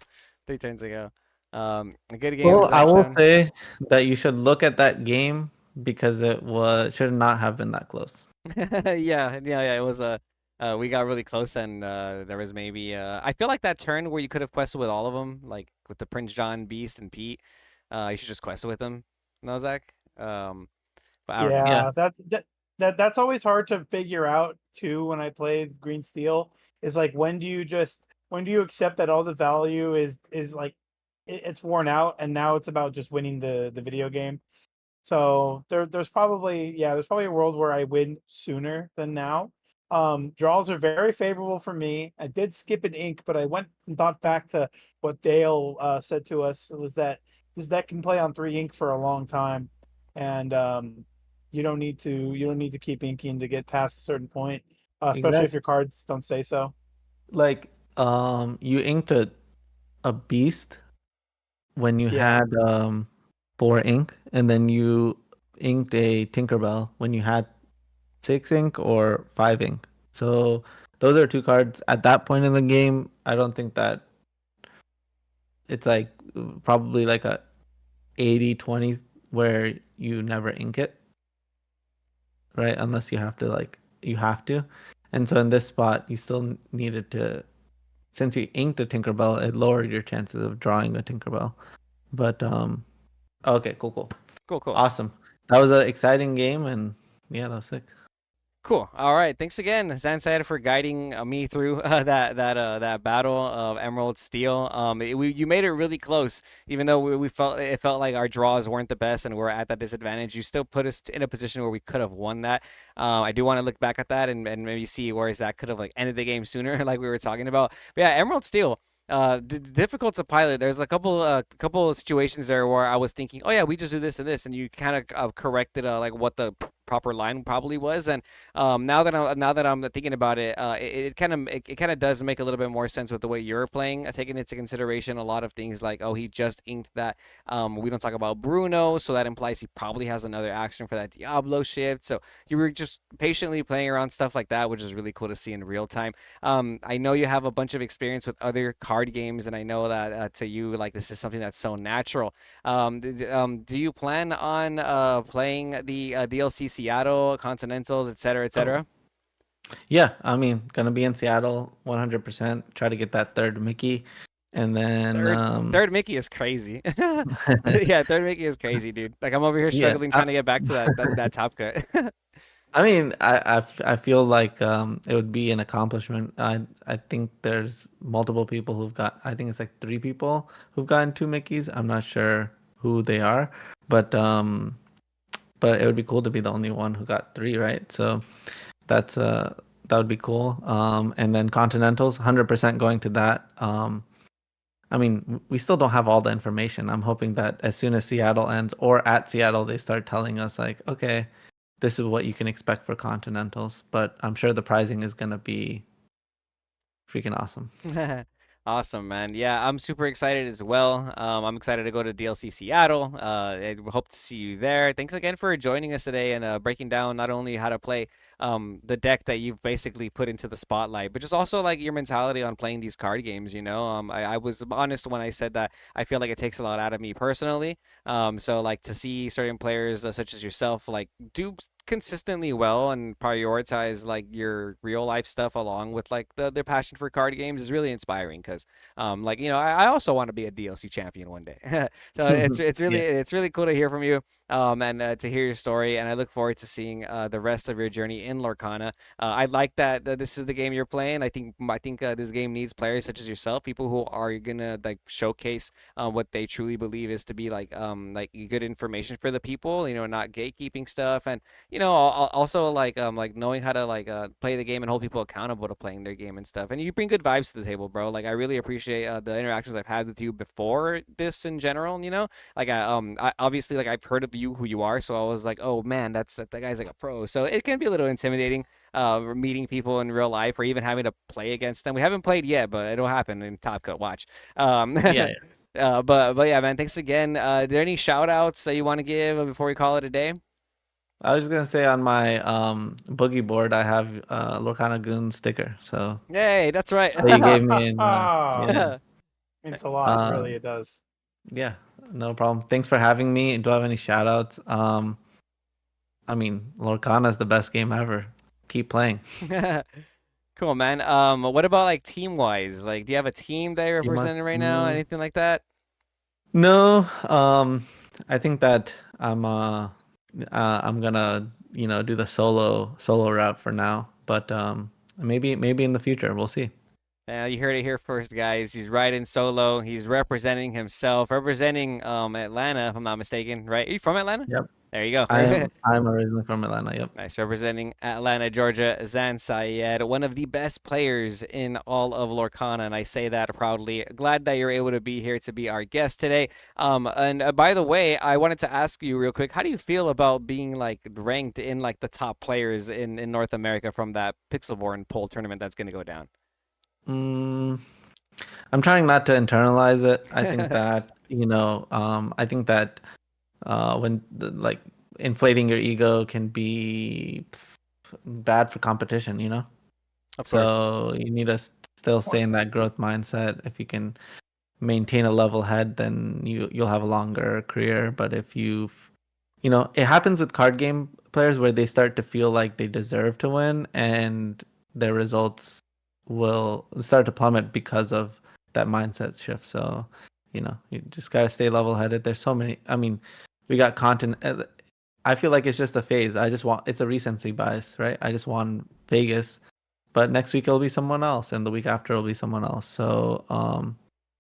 3 turns ago. A good game well, this I next will turn. say that you should look at that game because it should not have been that close. Yeah. It was a. We got really close, and there was maybe. I feel like that turn where you could have quested with all of them, like with the Prince John, Beast, and Pete. You should just quest with them, Nozak. But I don't know. Yeah. Yeah, that's always hard to figure out too when I play Green Steel. Is like when do you accept that all the value is like it's worn out and now it's about just winning the video game. So there's probably a world where I win sooner than now. Draws are very favorable for me. I did skip an ink, but I went and thought back to what Dale said to us. It was that this deck can play on 3 ink for a long time, and you don't need to keep inking to get past a certain point, especially if Exactly. your cards don't say so. Like, you inked a beast when you Yeah, had 4 ink, and then you inked a Tinkerbell when you had 6 ink or 5 ink. So those are 2 cards at that point in the game. I don't think that it's like probably like a 80-20 where you never ink it, right? Unless you have to. And so in this spot, you still needed to, since you inked a Tinkerbell, it lowered your chances of drawing a Tinkerbell. But okay, cool. Cool. Awesome. That was an exciting game, and yeah, that was sick. Cool. All right. Thanks again, Zansad, for guiding me through that battle of Emerald Steel. You made it really close, even though we felt like our draws weren't the best and we're at that disadvantage. You still put us in a position where we could have won that. I do want to look back at that and maybe see where Zach could have like ended the game sooner, like we were talking about. But yeah, Emerald Steel. Difficult to pilot. There's a couple of situations there where I was thinking, oh yeah, we just do this and this, and you kind of corrected like what the proper line probably was. And now that I'm thinking about it, it kind of does make a little bit more sense with the way you're playing, taking into consideration a lot of things like, oh, he just inked that. We don't talk about Bruno, so that implies he probably has another action for that Diablo shift. So you were just patiently playing around stuff like that, which is really cool to see in real time. I know you have a bunch of experience with other card games, and I know that to you, like this is something that's so natural. Do you plan on playing the DLC Seattle, Continentals, et cetera, et Oh, cetera? yeah. I mean, gonna be in Seattle 100%. Try to get that third Mickey, and then Third, third Mickey is crazy. Yeah, third Mickey is crazy, dude. Like I'm over here yeah. struggling trying to get back to that top cut. I mean, I feel like it would be an accomplishment. I think there's multiple people who've got. I think it's like three people who've gotten two Mickeys. I'm not sure who they are, but but it would be cool to be the only one who got three, right? So that's that would be cool. And then Continentals, 100% going to that. I mean, we still don't have all the information. I'm hoping that as soon as Seattle ends or at Seattle, they start telling us like, okay, this is what you can expect for Continentals. But I'm sure the pricing is gonna be freaking awesome. Awesome, man. Yeah, I'm super excited as well. I'm excited to go to DLC Seattle. I hope to see you there. Thanks again for joining us today and breaking down not only how to play the deck that you've basically put into the spotlight, but just also like your mentality on playing these card games. I was honest when I said that I feel like it takes a lot out of me personally. So like to see certain players such as yourself like do consistently well and prioritize like your real life stuff along with like their passion for card games is really inspiring because like I also want to be a DLC champion one day. So Yeah. it's really cool to hear from you and to hear your story, and I look forward to seeing the rest of your journey in Lorcana. I like that this is the game you're playing. I think this game needs players such as yourself, people who are gonna like showcase what they truly believe is to be like good information for the people, not gatekeeping stuff. And also like knowing how to like play the game and hold people accountable to playing their game and stuff. And you bring good vibes to the table, bro. Like I really appreciate the interactions I've had with you before this in general. Like I obviously like I've heard of you who you are, so I was like, oh man, that guy's like a pro. So it can be a little intimidating, meeting people in real life or even having to play against them. We haven't played yet, but it'll happen in Top Cut. Watch. Yeah. But yeah, man, thanks again. Are there any shout outs that you want to give before we call it a day? I was just gonna say on my boogie board, I have Lorcana Goon sticker. So Yay, that's right. that you gave me, and yeah, Means a lot, really, um, it does. yeah, no problem. Thanks for having me. Do I have any shout outs? I mean, Lorcana is the best game ever. Keep playing. Cool, man. What about like team wise? Like, do you have a team that you're You must. representing right now? Anything like that? No, I think that I'm gonna do the solo route for now, but maybe in the future we'll see. You heard it here first, guys. He's riding solo. He's representing himself, representing Atlanta, if I'm not mistaken. Right? Are you from Atlanta? Yep, There you go. I'm originally from Atlanta. Yep. Nice, representing Atlanta, Georgia, Zan Syed, one of the best players in all of Lorcana, and I say that proudly. Glad that you're able to be here to be our guest today. And by the way, I wanted to ask you real quick, how do you feel about being like ranked in like the top players in North America from that Pixelborn poll tournament that's going to go down? Mm, I'm trying not to internalize it. I think that I think that when like inflating your ego can be bad for competition. Of course. So you need to still stay in that growth mindset. If you can maintain a level head, then you'll have a longer career. But if it happens with card game players where they start to feel like they deserve to win, and their results will start to plummet because of that mindset shift. So, you just gotta stay level headed. There's so many. I mean, we got content. I feel like it's just a phase. It's a recency bias, right? I just want Vegas, but next week it'll be someone else, and the week after it'll be someone else. So,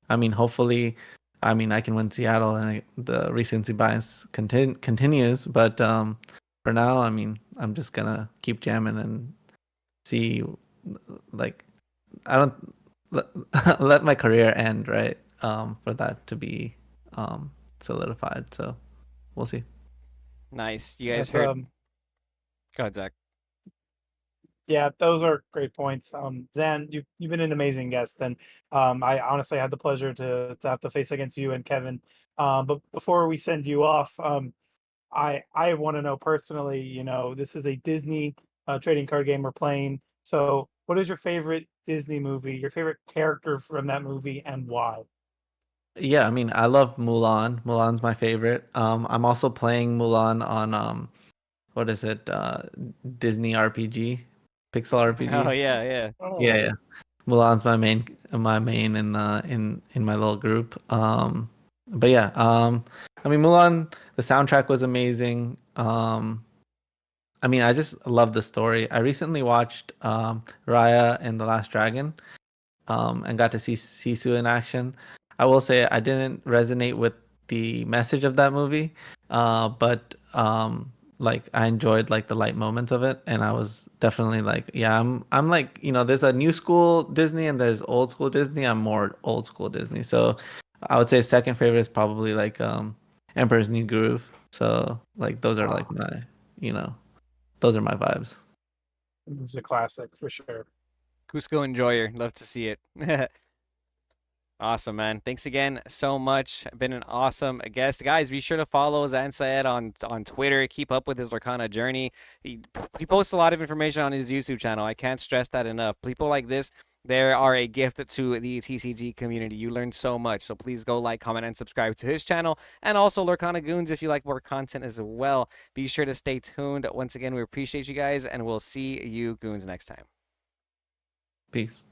I mean, hopefully, I mean, I can win Seattle, and the recency bias continues. But for now, I mean, I'm just gonna keep jamming and see, like, I don't let, let my career end, right? For that to be solidified. So we'll see. Nice. You guys That's heard Go ahead, Zach. Yeah, those are great points. Zan, you've been an amazing guest, and I honestly had the pleasure to have to face against you and Kevin. But before we send you off, I want to know personally. This is a Disney trading card game we're playing. So, what is your favorite Disney movie? Your favorite character from that movie, and why? Yeah, I mean, I love Mulan. Mulan's my favorite. I'm also playing Mulan on what is it? Disney RPG, Pixel Oh RPG. yeah, yeah. Yeah, Oh, yeah. Mulan's my main in my little group. But yeah, I mean, Mulan, the soundtrack was amazing. I mean, I just love the story. I recently watched Raya and the Last Dragon, and got to see Sisu in action. I will say I didn't resonate with the message of that movie, but like I enjoyed like the light moments of it, and I was definitely like, yeah, I'm like, there's a new school Disney and there's old school Disney. I'm more old school Disney, so I would say second favorite is probably like Emperor's New Groove. So like those are like wow, my, you know, those are my vibes. it was a classic for sure. Cusco Enjoyer. Love to see it. Awesome, man. Thanks again so much. Been an awesome guest. Guys, be sure to follow Zan Syed on Twitter. Keep up with his Lorcana journey. He posts a lot of information on his YouTube channel. I can't stress that enough. People like this, they are a gift to the TCG community. You learn so much. So please go like, comment, and subscribe to his channel. And also Lorcana Goons if you like more content as well. Be sure to stay tuned. Once again, we appreciate you guys, and we'll see you Goons next time. Peace.